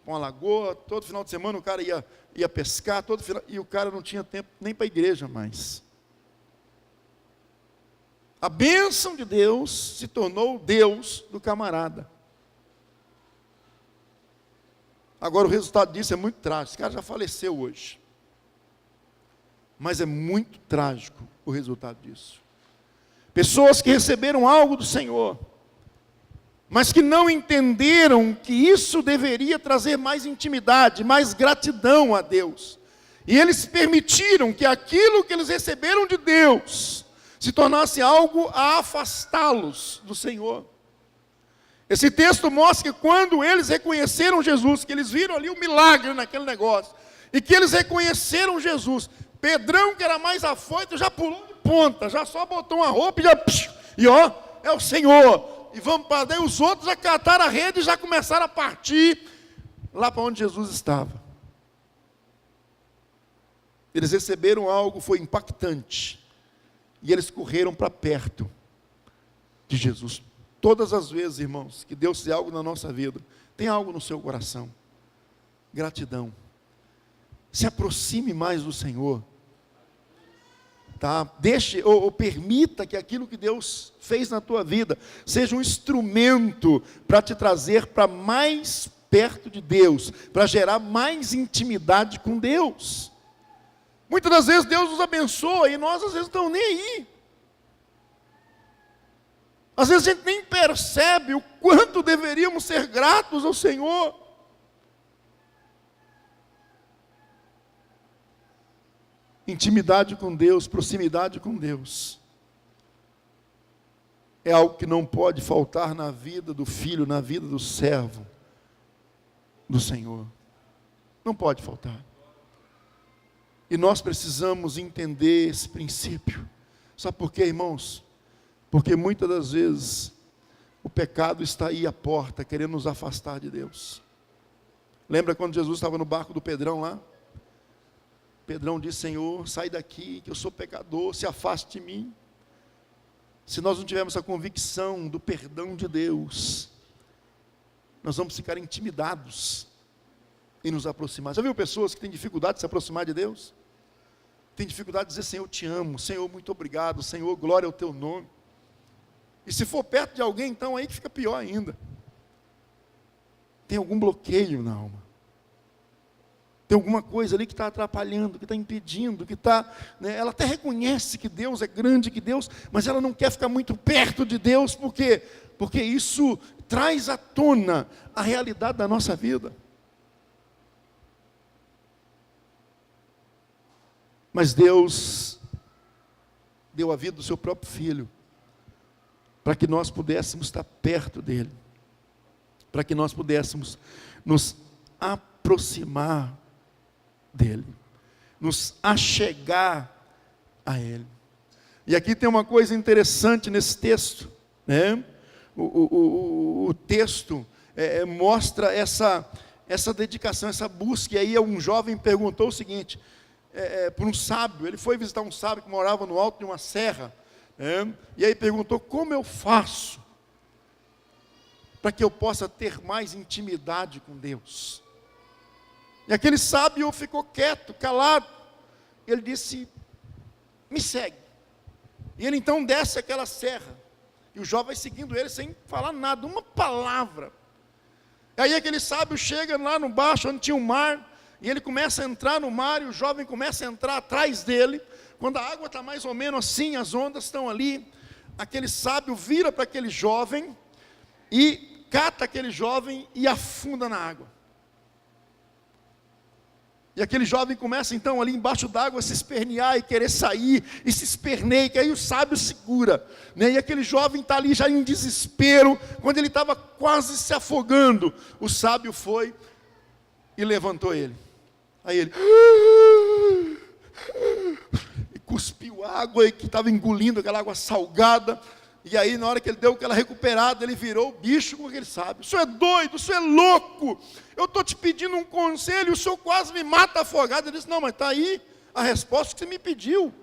Speaker 2: uma lagoa, todo final de semana o cara ia pescar, e o cara não tinha tempo nem para a igreja mais. A bênção de Deus se tornou o Deus do camarada. Agora o resultado disso é muito trágico. Esse cara já faleceu hoje. Mas é muito trágico o resultado disso. Pessoas que receberam algo do Senhor, mas que não entenderam que isso deveria trazer mais intimidade, mais gratidão a Deus. E eles permitiram que aquilo que eles receberam de Deus se tornasse algo a afastá-los do Senhor. Esse texto mostra que quando eles reconheceram Jesus, que eles viram ali o milagre naquele negócio, e que eles reconheceram Jesus, Pedrão, que era mais afoito, já pulou de ponta, já só botou uma roupa e ó, é o Senhor. E vamos para daí, os outros já cataram a rede e já começaram a partir lá para onde Jesus estava. Eles receberam algo, foi impactante, e eles correram para perto de Jesus. Todas as vezes, irmãos, que Deus tem algo na nossa vida, tem algo no seu coração, gratidão. Se aproxime mais do Senhor, tá? Deixe ou permita que aquilo que Deus fez na tua vida seja um instrumento para te trazer para mais perto de Deus, para gerar mais intimidade com Deus. Muitas das vezes Deus nos abençoa e nós às vezes não estamos nem aí. Às vezes a gente nem percebe o quanto deveríamos ser gratos ao Senhor. Intimidade com Deus, proximidade com Deus, é algo que não pode faltar na vida do filho, na vida do servo do Senhor. Não pode faltar. E nós precisamos entender esse princípio. Sabe por quê, irmãos? Porque muitas das vezes o pecado está aí à porta, querendo nos afastar de Deus. Lembra quando Jesus estava no barco do Pedrão lá? Pedrão disse: Senhor, sai daqui, que eu sou pecador, se afaste de mim. Se nós não tivermos a convicção do perdão de Deus, nós vamos ficar intimidados em nos aproximar. Já viu pessoas que têm dificuldade de se aproximar de Deus? tem dificuldade de dizer: Senhor, eu te amo, Senhor, muito obrigado, Senhor, glória ao teu nome. E se for perto de alguém, então aí que fica pior ainda. Tem algum bloqueio na alma. Tem alguma coisa ali que está atrapalhando, que está impedindo, que está... né, ela até reconhece que Deus é grande, que Deus... mas ela não quer ficar muito perto de Deus, por quê? Porque isso traz à tona a realidade da nossa vida. Mas Deus deu a vida do seu próprio Filho, para que nós pudéssemos estar perto dEle, para que nós pudéssemos nos aproximar dEle, nos achegar a Ele. E aqui tem uma coisa interessante nesse texto, né? O texto mostra essa dedicação, essa busca. E aí um jovem perguntou o seguinte, para um sábio. Ele foi visitar um sábio que morava no alto de uma serra, e aí perguntou: como eu faço para que eu possa ter mais intimidade com Deus? E aquele sábio ficou quieto, calado. Ele disse: me segue. E ele então desce aquela serra, e o jovem vai seguindo ele sem falar nada, uma palavra. E aí aquele sábio chega lá no baixo, onde tinha um mar, e ele começa a entrar no mar, e o jovem começa a entrar atrás dele. Quando a água está mais ou menos assim, as ondas estão ali, aquele sábio vira para aquele jovem, e cata aquele jovem e afunda na água. E aquele jovem começa então ali embaixo d'água a se espernear e querer sair, e se esperneia, que aí o sábio segura, né? E aquele jovem está ali já em desespero, quando ele estava quase se afogando, o sábio foi e levantou ele. Aí ele e cuspiu água, e que estava engolindo aquela água salgada. E aí, na hora que ele deu aquela recuperada, ele virou o bicho com aquele sábio. O senhor é doido, o senhor é louco. Eu estou te pedindo um conselho, o senhor quase me mata afogado. Ele disse: não, mas está aí a resposta que você me pediu.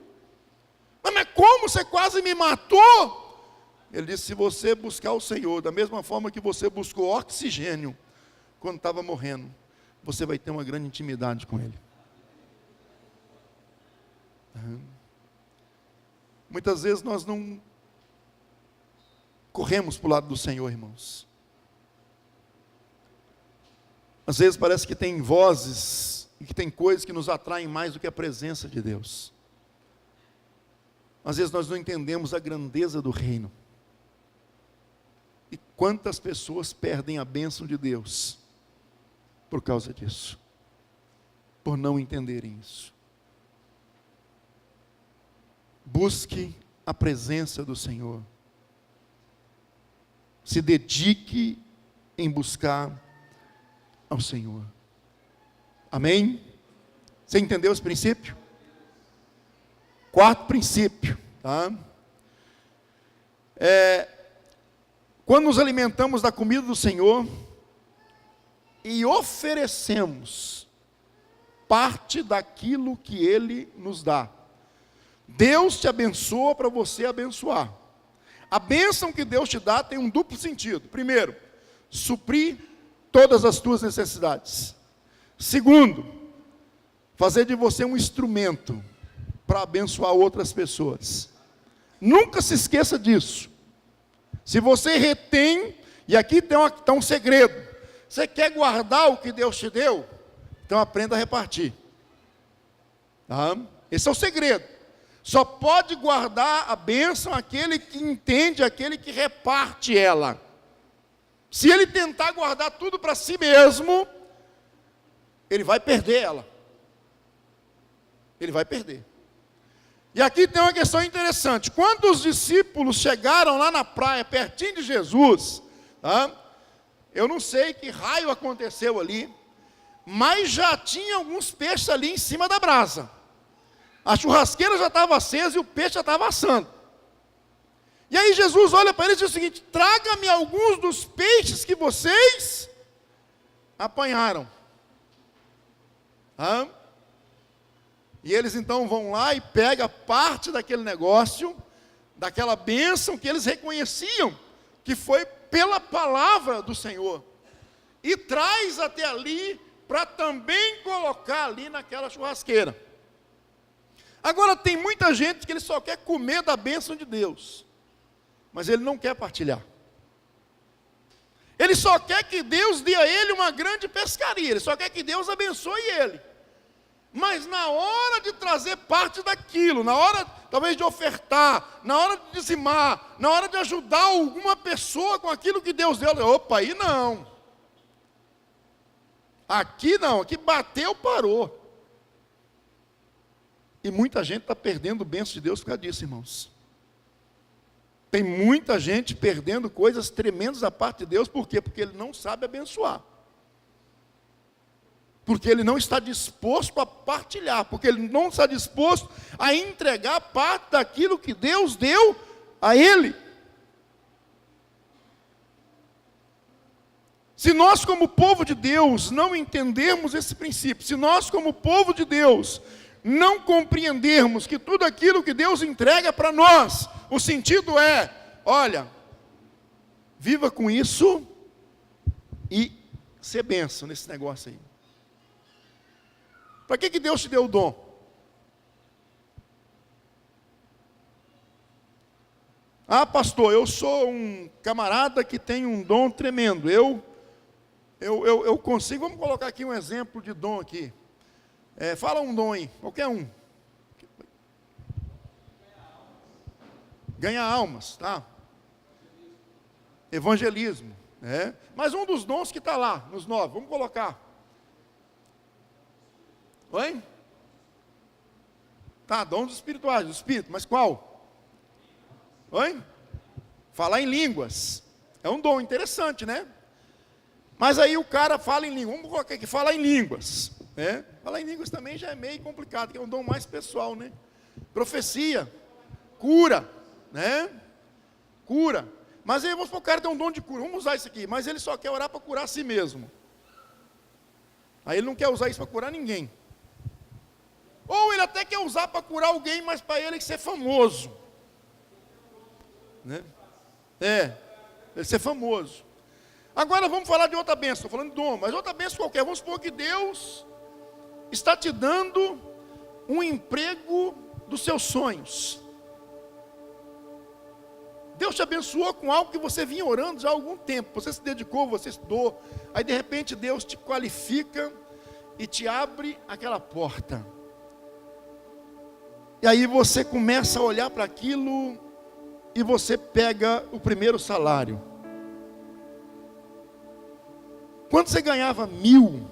Speaker 2: Mas como você quase me matou? Ele disse: se você buscar o Senhor, da mesma forma que você buscou oxigênio quando estava morrendo, você vai ter uma grande intimidade com Ele. Muitas vezes nós não corremos para o lado do Senhor, irmãos. Às vezes parece que tem vozes e que tem coisas que nos atraem mais do que a presença de Deus. Às vezes nós não entendemos a grandeza do reino. E quantas pessoas perdem a bênção de Deus por causa disso, por não entenderem isso. Busque a presença do Senhor. Se dedique em buscar ao Senhor. Amém? Você entendeu esse princípio? Quarto princípio, tá? Quando nos alimentamos da comida do Senhor e oferecemos parte daquilo que Ele nos dá, Deus te abençoa para você abençoar. A bênção que Deus te dá tem um duplo sentido. Primeiro, suprir todas as tuas necessidades. Segundo, fazer de você um instrumento para abençoar outras pessoas. Nunca se esqueça disso. Se você retém, e aqui tem um segredo, você quer guardar o que Deus te deu? Então aprenda a repartir. Tá? Esse é o segredo. Só pode guardar a bênção aquele que entende, aquele que reparte ela. Se ele tentar guardar tudo para si mesmo, ele vai perder ela. Ele vai perder. E aqui tem uma questão interessante. Quando os discípulos chegaram lá na praia, pertinho de Jesus, tá? Eu não sei que raio aconteceu ali, mas já tinha alguns peixes ali em cima da brasa. A churrasqueira já estava acesa e o peixe já estava assando. E aí Jesus olha para eles e diz o seguinte: traga-me alguns dos peixes que vocês apanharam. E eles então vão lá e pegam parte daquele negócio, daquela bênção que eles reconheciam, que foi pela palavra do Senhor, e traz até ali, para também colocar ali naquela churrasqueira. Agora tem muita gente que ele só quer comer da bênção de Deus, mas ele não quer partilhar. Ele só quer que Deus dê a ele uma grande pescaria, ele só quer que Deus abençoe ele. Mas na hora de trazer parte daquilo, na hora talvez de ofertar, na hora de dizimar, na hora de ajudar alguma pessoa com aquilo que Deus deu, opa, aí não. Aqui não, aqui bateu, parou. E muita gente está perdendo o bênção de Deus por causa disso, irmãos. Tem muita gente perdendo coisas tremendas da parte de Deus, por quê? Porque ele não sabe abençoar. Porque ele não está disposto a partilhar, porque ele não está disposto a entregar parte daquilo que Deus deu a ele. Se nós como povo de Deus não entendermos esse princípio, se nós como povo de Deus não compreendermos que tudo aquilo que Deus entrega para nós, o sentido é, olha, viva com isso e ser bênção nesse negócio aí. Para que Deus te deu o dom? Ah, pastor, eu sou um camarada que tem um dom tremendo. Eu consigo, vamos colocar aqui um exemplo de dom aqui. Fala um dom aí, qualquer um. Ganhar almas, tá? Evangelismo. Mas um dos dons que está lá, nos 9, vamos colocar. Oi? Tá, dons espirituais, do Espírito, mas qual? Oi? Falar em línguas. É um dom interessante, né? Mas aí o cara fala em línguas. Vamos colocar aqui, falar em línguas. Falar em línguas também já é meio complicado, que é um dom mais pessoal, né? Profecia, cura, né? Cura. Mas aí vamos supor, o cara tem um dom de cura, vamos usar isso aqui, mas ele só quer orar para curar a si mesmo. Aí ele não quer usar isso para curar ninguém. Ou ele até quer usar para curar alguém, mas para ele ser famoso. Né? Ele ser famoso. Agora vamos falar de outra bênção, estou falando de dom, mas outra bênção qualquer. Vamos supor que Deus está te dando um emprego dos seus sonhos. Deus te abençoou com algo que você vinha orando já há algum tempo. Você se dedicou, você estudou. Aí de repente Deus te qualifica e te abre aquela porta. E aí você começa a olhar para aquilo e você pega o primeiro salário. Quando você ganhava 1.000,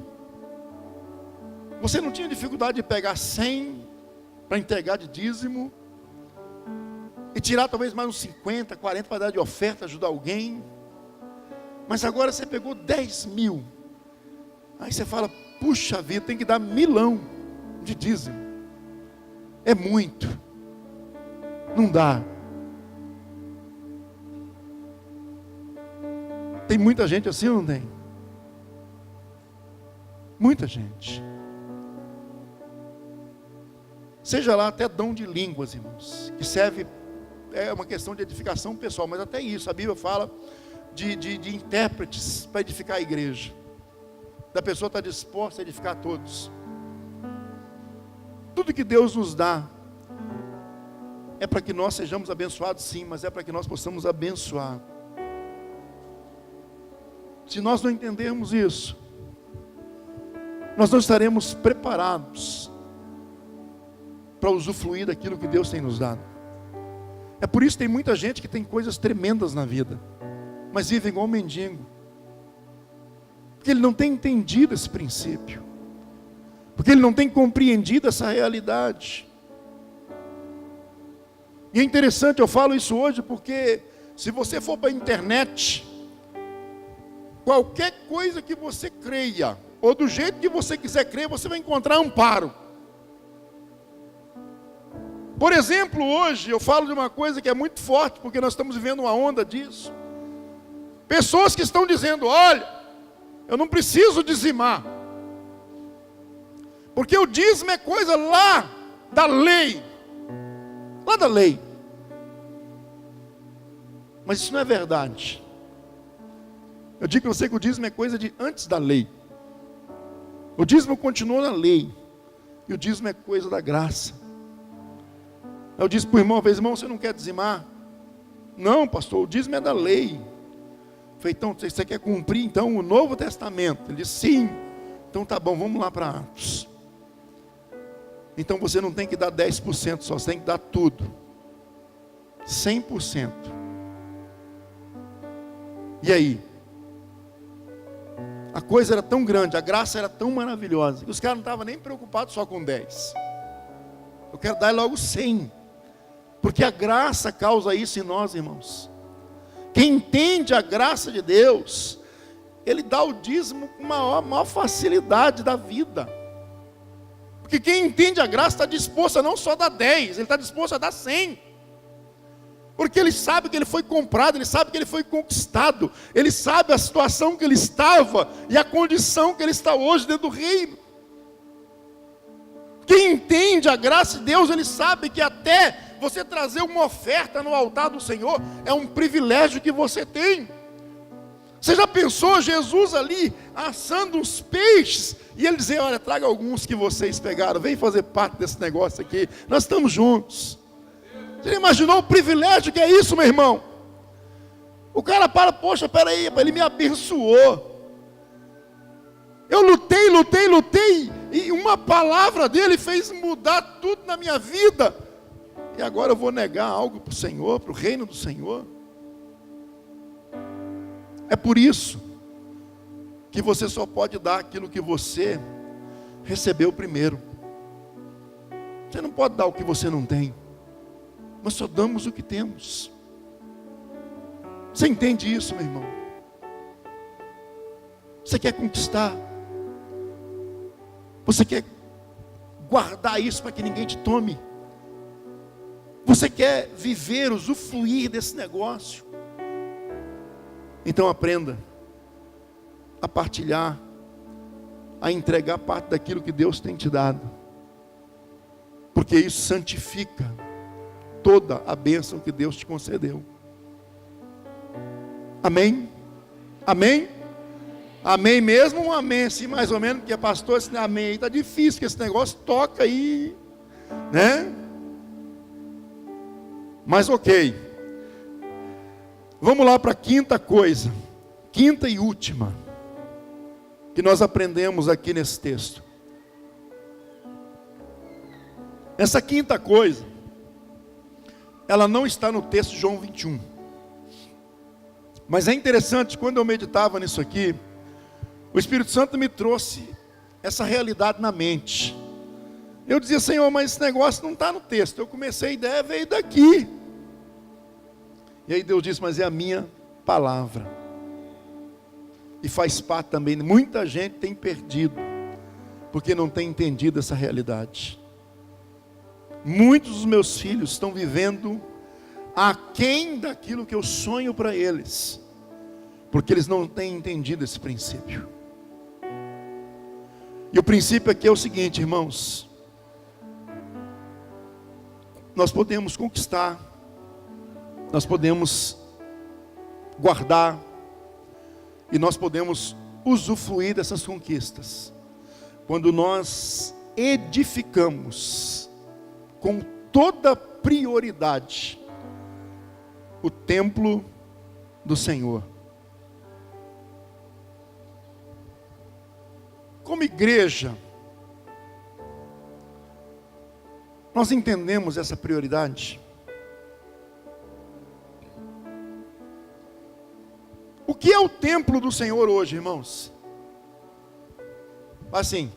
Speaker 2: você não tinha dificuldade de pegar 100 para entregar de dízimo e tirar talvez mais uns 50, 40 para dar de oferta, ajudar alguém. Mas agora você pegou 10.000. Aí você fala, puxa vida, tem que dar 1.000 de dízimo. É muito. Não dá. Tem muita gente assim ou não tem? Muita gente. Seja lá até dom de línguas, irmãos, que serve, é uma questão de edificação pessoal, mas até isso, a Bíblia fala de intérpretes para edificar a igreja. Da pessoa estar disposta a edificar todos. Tudo que Deus nos dá é para que nós sejamos abençoados, sim, mas é para que nós possamos abençoar. Se nós não entendermos isso, nós não estaremos preparados para usufruir daquilo que Deus tem nos dado. É por isso que tem muita gente que tem coisas tremendas na vida, mas vive igual um mendigo, porque ele não tem entendido esse princípio, porque ele não tem compreendido essa realidade. E é interessante, eu falo isso hoje porque se você for para a internet, qualquer coisa que você creia, ou do jeito que você quiser crer, você vai encontrar amparo. Por exemplo, hoje eu falo de uma coisa que é muito forte, porque nós estamos vivendo uma onda disso. Pessoas que estão dizendo, olha, eu não preciso dizimar, porque o dízimo é coisa lá da lei. Lá da lei. Mas isso não é verdade. Eu digo para você que o dízimo é coisa de antes da lei. O dízimo continua na lei. E o dízimo é coisa da graça. Eu disse para o irmão uma vez: irmão, você não quer dizimar? Não, pastor, o dízimo é da lei. Eu falei: então, você quer cumprir então o Novo Testamento? Ele disse: sim. Então tá bom, vamos lá para Atos. Então você não tem que dar 10% só, você tem que dar tudo. 100%. E aí? A coisa era tão grande, a graça era tão maravilhosa, que os caras não estavam nem preocupados só com 10. Eu quero dar logo 100. Porque a graça causa isso em nós, irmãos. Quem entende a graça de Deus, ele dá o dízimo com maior facilidade da vida. Porque quem entende a graça está disposto a não só dar 10, ele está disposto a dar 100. Porque ele sabe que ele foi comprado, ele sabe que ele foi conquistado, ele sabe a situação que ele estava e a condição que ele está hoje dentro do reino. Quem entende a graça de Deus, ele sabe que até você trazer uma oferta no altar do Senhor é um privilégio que você tem. Você já pensou Jesus ali assando os peixes e ele dizer: olha, traga alguns que vocês pegaram, vem fazer parte desse negócio aqui, nós estamos juntos. Você imaginou o privilégio que é isso, meu irmão? O cara poxa, peraí, ele me abençoou. Eu lutei, e uma palavra dele fez mudar tudo na minha vida. E agora eu vou negar algo para o Senhor, para o reino do Senhor. É por isso que você só pode dar aquilo que você recebeu primeiro. Você não pode dar o que você não tem. Nós só damos o que temos. Você entende isso, meu irmão? Você quer conquistar? Você quer guardar isso para que ninguém te tome? Você quer viver, usufruir desse negócio? Então aprenda a partilhar, a entregar parte daquilo que Deus tem te dado. Porque isso santifica toda a bênção que Deus te concedeu. Amém? Amém? Amém mesmo ou um amém assim mais ou menos? Porque pastor, esse amém aí está difícil, que esse negócio toca aí, né? Mas ok. Vamos lá para a quinta coisa, quinta e última, que nós aprendemos aqui nesse texto. Essa quinta coisa, ela não está no texto de João 21. Mas é interessante, quando eu meditava nisso aqui, o Espírito Santo me trouxe essa realidade na mente. Eu dizia: Senhor, mas esse negócio não está no texto. Eu comecei, a ideia veio daqui. E aí Deus disse: mas é a minha palavra. E faz parte também. Muita gente tem perdido, porque não tem entendido essa realidade. Muitos dos meus filhos estão vivendo aquém daquilo que eu sonho para eles, porque eles não têm entendido esse princípio. E o princípio aqui é o seguinte, irmãos: nós podemos conquistar, nós podemos guardar, e nós podemos usufruir dessas conquistas, quando nós edificamos com toda prioridade o templo do Senhor. Como igreja, nós entendemos essa prioridade. O que é o templo do Senhor hoje, irmãos? Assim,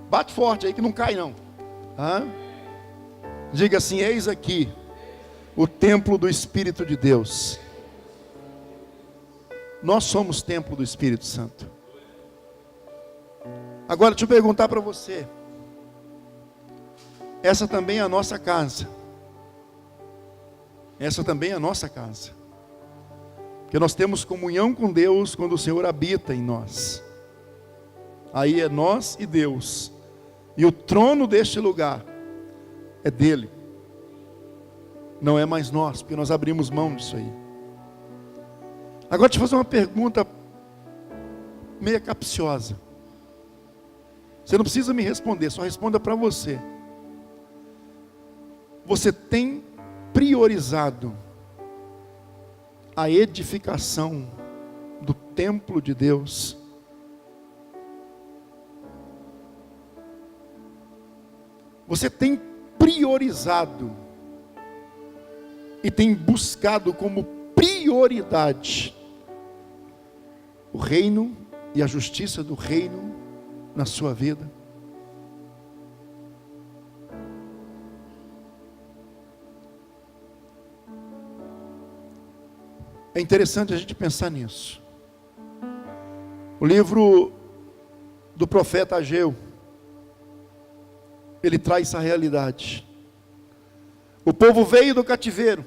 Speaker 2: bate forte aí que não cai não. Diga assim: eis aqui o templo do Espírito de Deus. Nós somos templo do Espírito Santo. Agora deixa eu perguntar para você. Essa também é a nossa casa. Essa também é a nossa casa. Porque nós temos comunhão com Deus quando o Senhor habita em nós. Aí é nós e Deus. E o trono deste lugar é dele. Não é mais nós, porque nós abrimos mão disso aí. Agora deixa eu fazer uma pergunta meio capciosa. Você não precisa me responder, só responda para você. você tem priorizado a edificação do templo de Deus? Você tem priorizado e tem buscado como prioridade o reino e a justiça do reino na sua vida? É interessante a gente pensar nisso. O livro do profeta Ageu, ele traz essa realidade. O povo veio do cativeiro,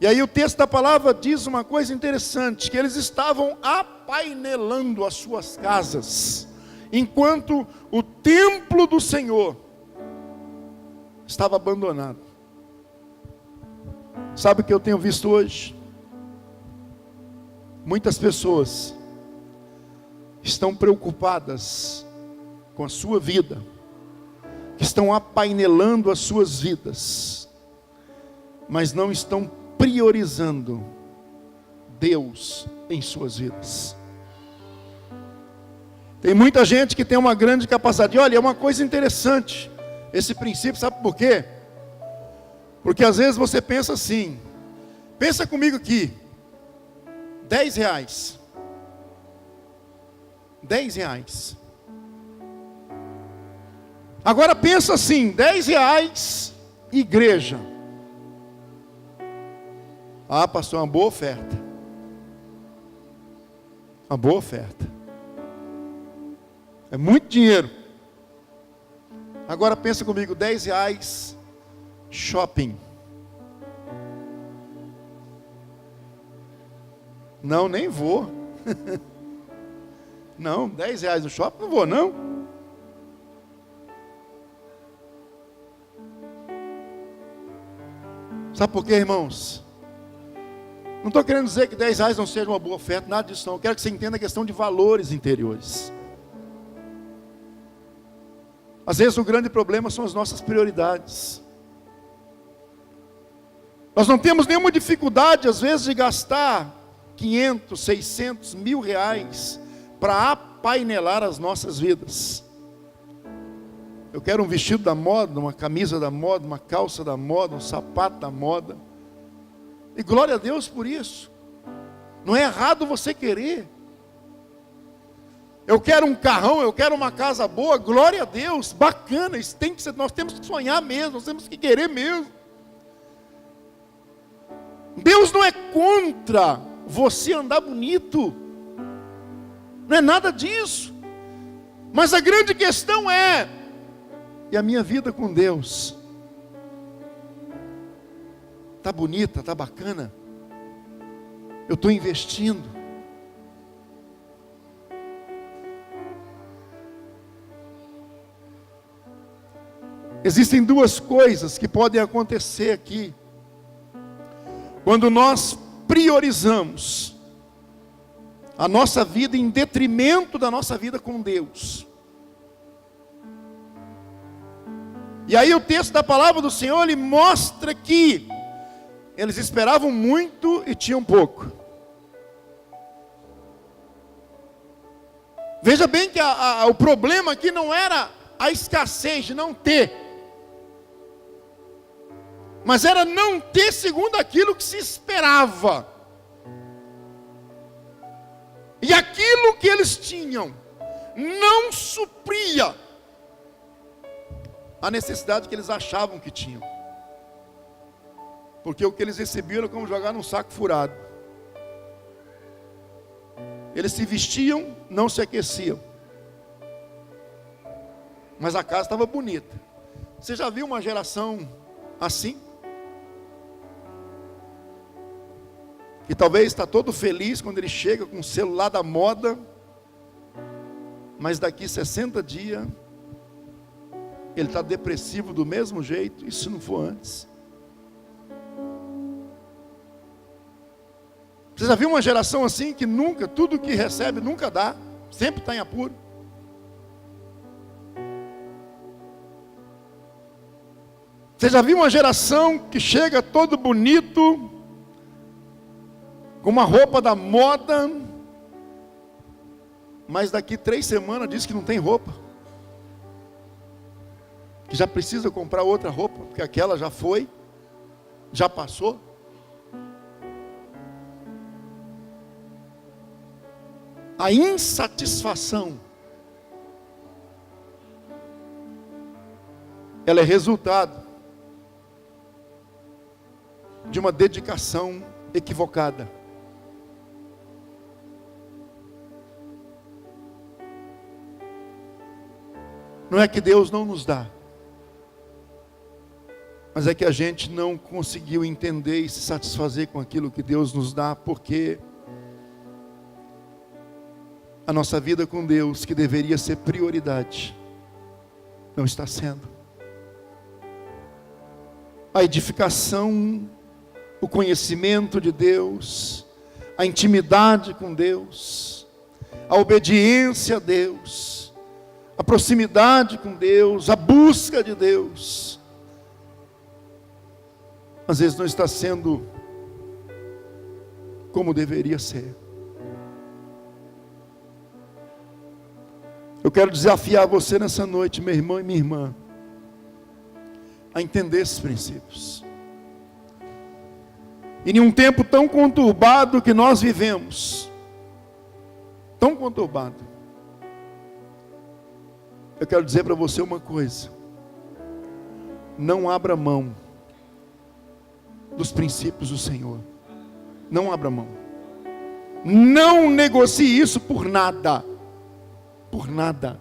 Speaker 2: e aí o texto da palavra diz uma coisa interessante, que eles estavam apainelando as suas casas, enquanto o templo do Senhor estava abandonado. Sabe o que eu tenho visto hoje? Muitas pessoas estão preocupadas com a sua vida, estão apainelando as suas vidas, mas não estão priorizando Deus em suas vidas. Tem muita gente que tem uma grande capacidade. Olha, é uma coisa interessante esse princípio, sabe por quê? Porque às vezes você pensa assim, pensa comigo aqui, R$10, R$10. Agora pensa assim, R$10, igreja. Ah, pastor, uma boa oferta. Uma boa oferta. É muito dinheiro. Agora pensa comigo, R$10, shopping. Não, nem vou. Não, R$10 no shopping, não vou não. Sabe por quê, irmãos? Não estou querendo dizer que R$10 não seja uma boa oferta, nada disso não. Eu quero que você entenda a questão de valores interiores. Às vezes o grande problema são as nossas prioridades. Nós não temos nenhuma dificuldade, às vezes, de gastar 500, 600, R$1.000 para apainelar as nossas vidas. Eu quero um vestido da moda, uma camisa da moda, uma calça da moda, um sapato da moda. E glória a Deus por isso. Não é errado você querer. Eu quero um carrão, eu quero uma casa boa, glória a Deus, bacana, isso tem que ser, nós temos que sonhar mesmo, nós temos que querer mesmo. Deus não é contra você andar bonito, não é nada disso, mas a grande questão é, e a minha vida com Deus, está bonita, está bacana, eu estou investindo. Existem duas coisas que podem acontecer aqui, quando nós priorizamos a nossa vida em detrimento da nossa vida com Deus. E aí o texto da palavra do Senhor, ele mostra que eles esperavam muito e tinham pouco. Veja bem que o problema aqui não era a escassez de não ter, mas era não ter segundo aquilo que se esperava. E aquilo que eles tinham não supria a necessidade que eles achavam que tinham. Porque o que eles recebiam era como jogar num saco furado. Eles se vestiam, não se aqueciam, mas a casa estava bonita. Você já viu uma geração assim? Que talvez está todo feliz quando ele chega com o celular da moda, mas daqui 60 dias, ele está depressivo do mesmo jeito, e se não for antes. Você já viu uma geração assim, que nunca, tudo que recebe nunca dá, sempre está em apuro? Você já viu uma geração que chega todo bonito, com uma roupa da moda, mas daqui 3 semanas diz que não tem roupa, que já precisa comprar outra roupa, porque aquela já foi, já passou? A insatisfação, ela é resultado de uma dedicação equivocada. Não é que Deus não nos dá, mas é que a gente não conseguiu entender e se satisfazer com aquilo que Deus nos dá, porque a nossa vida com Deus, que deveria ser prioridade, não está sendo. A edificação, o conhecimento de Deus, a intimidade com Deus, a obediência a Deus, a proximidade com Deus, a busca de Deus, às vezes não está sendo como deveria ser. Eu quero desafiar você nessa noite, meu irmão e minha irmã, a entender esses princípios. E em um tempo tão conturbado que nós vivemos, tão conturbado, eu quero dizer para você uma coisa: não abra mão dos princípios do Senhor. Não abra mão. Não negocie isso por nada. Por nada.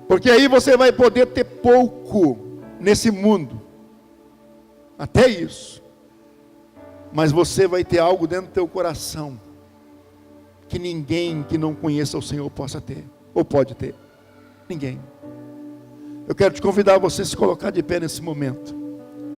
Speaker 2: Porque aí você vai poder ter pouco nesse mundo. Até isso. Mas você vai ter algo dentro do teu coração que ninguém que não conheça o Senhor possa ter. Ou pode ter. Ninguém. Eu quero te convidar a você a se colocar de pé nesse momento.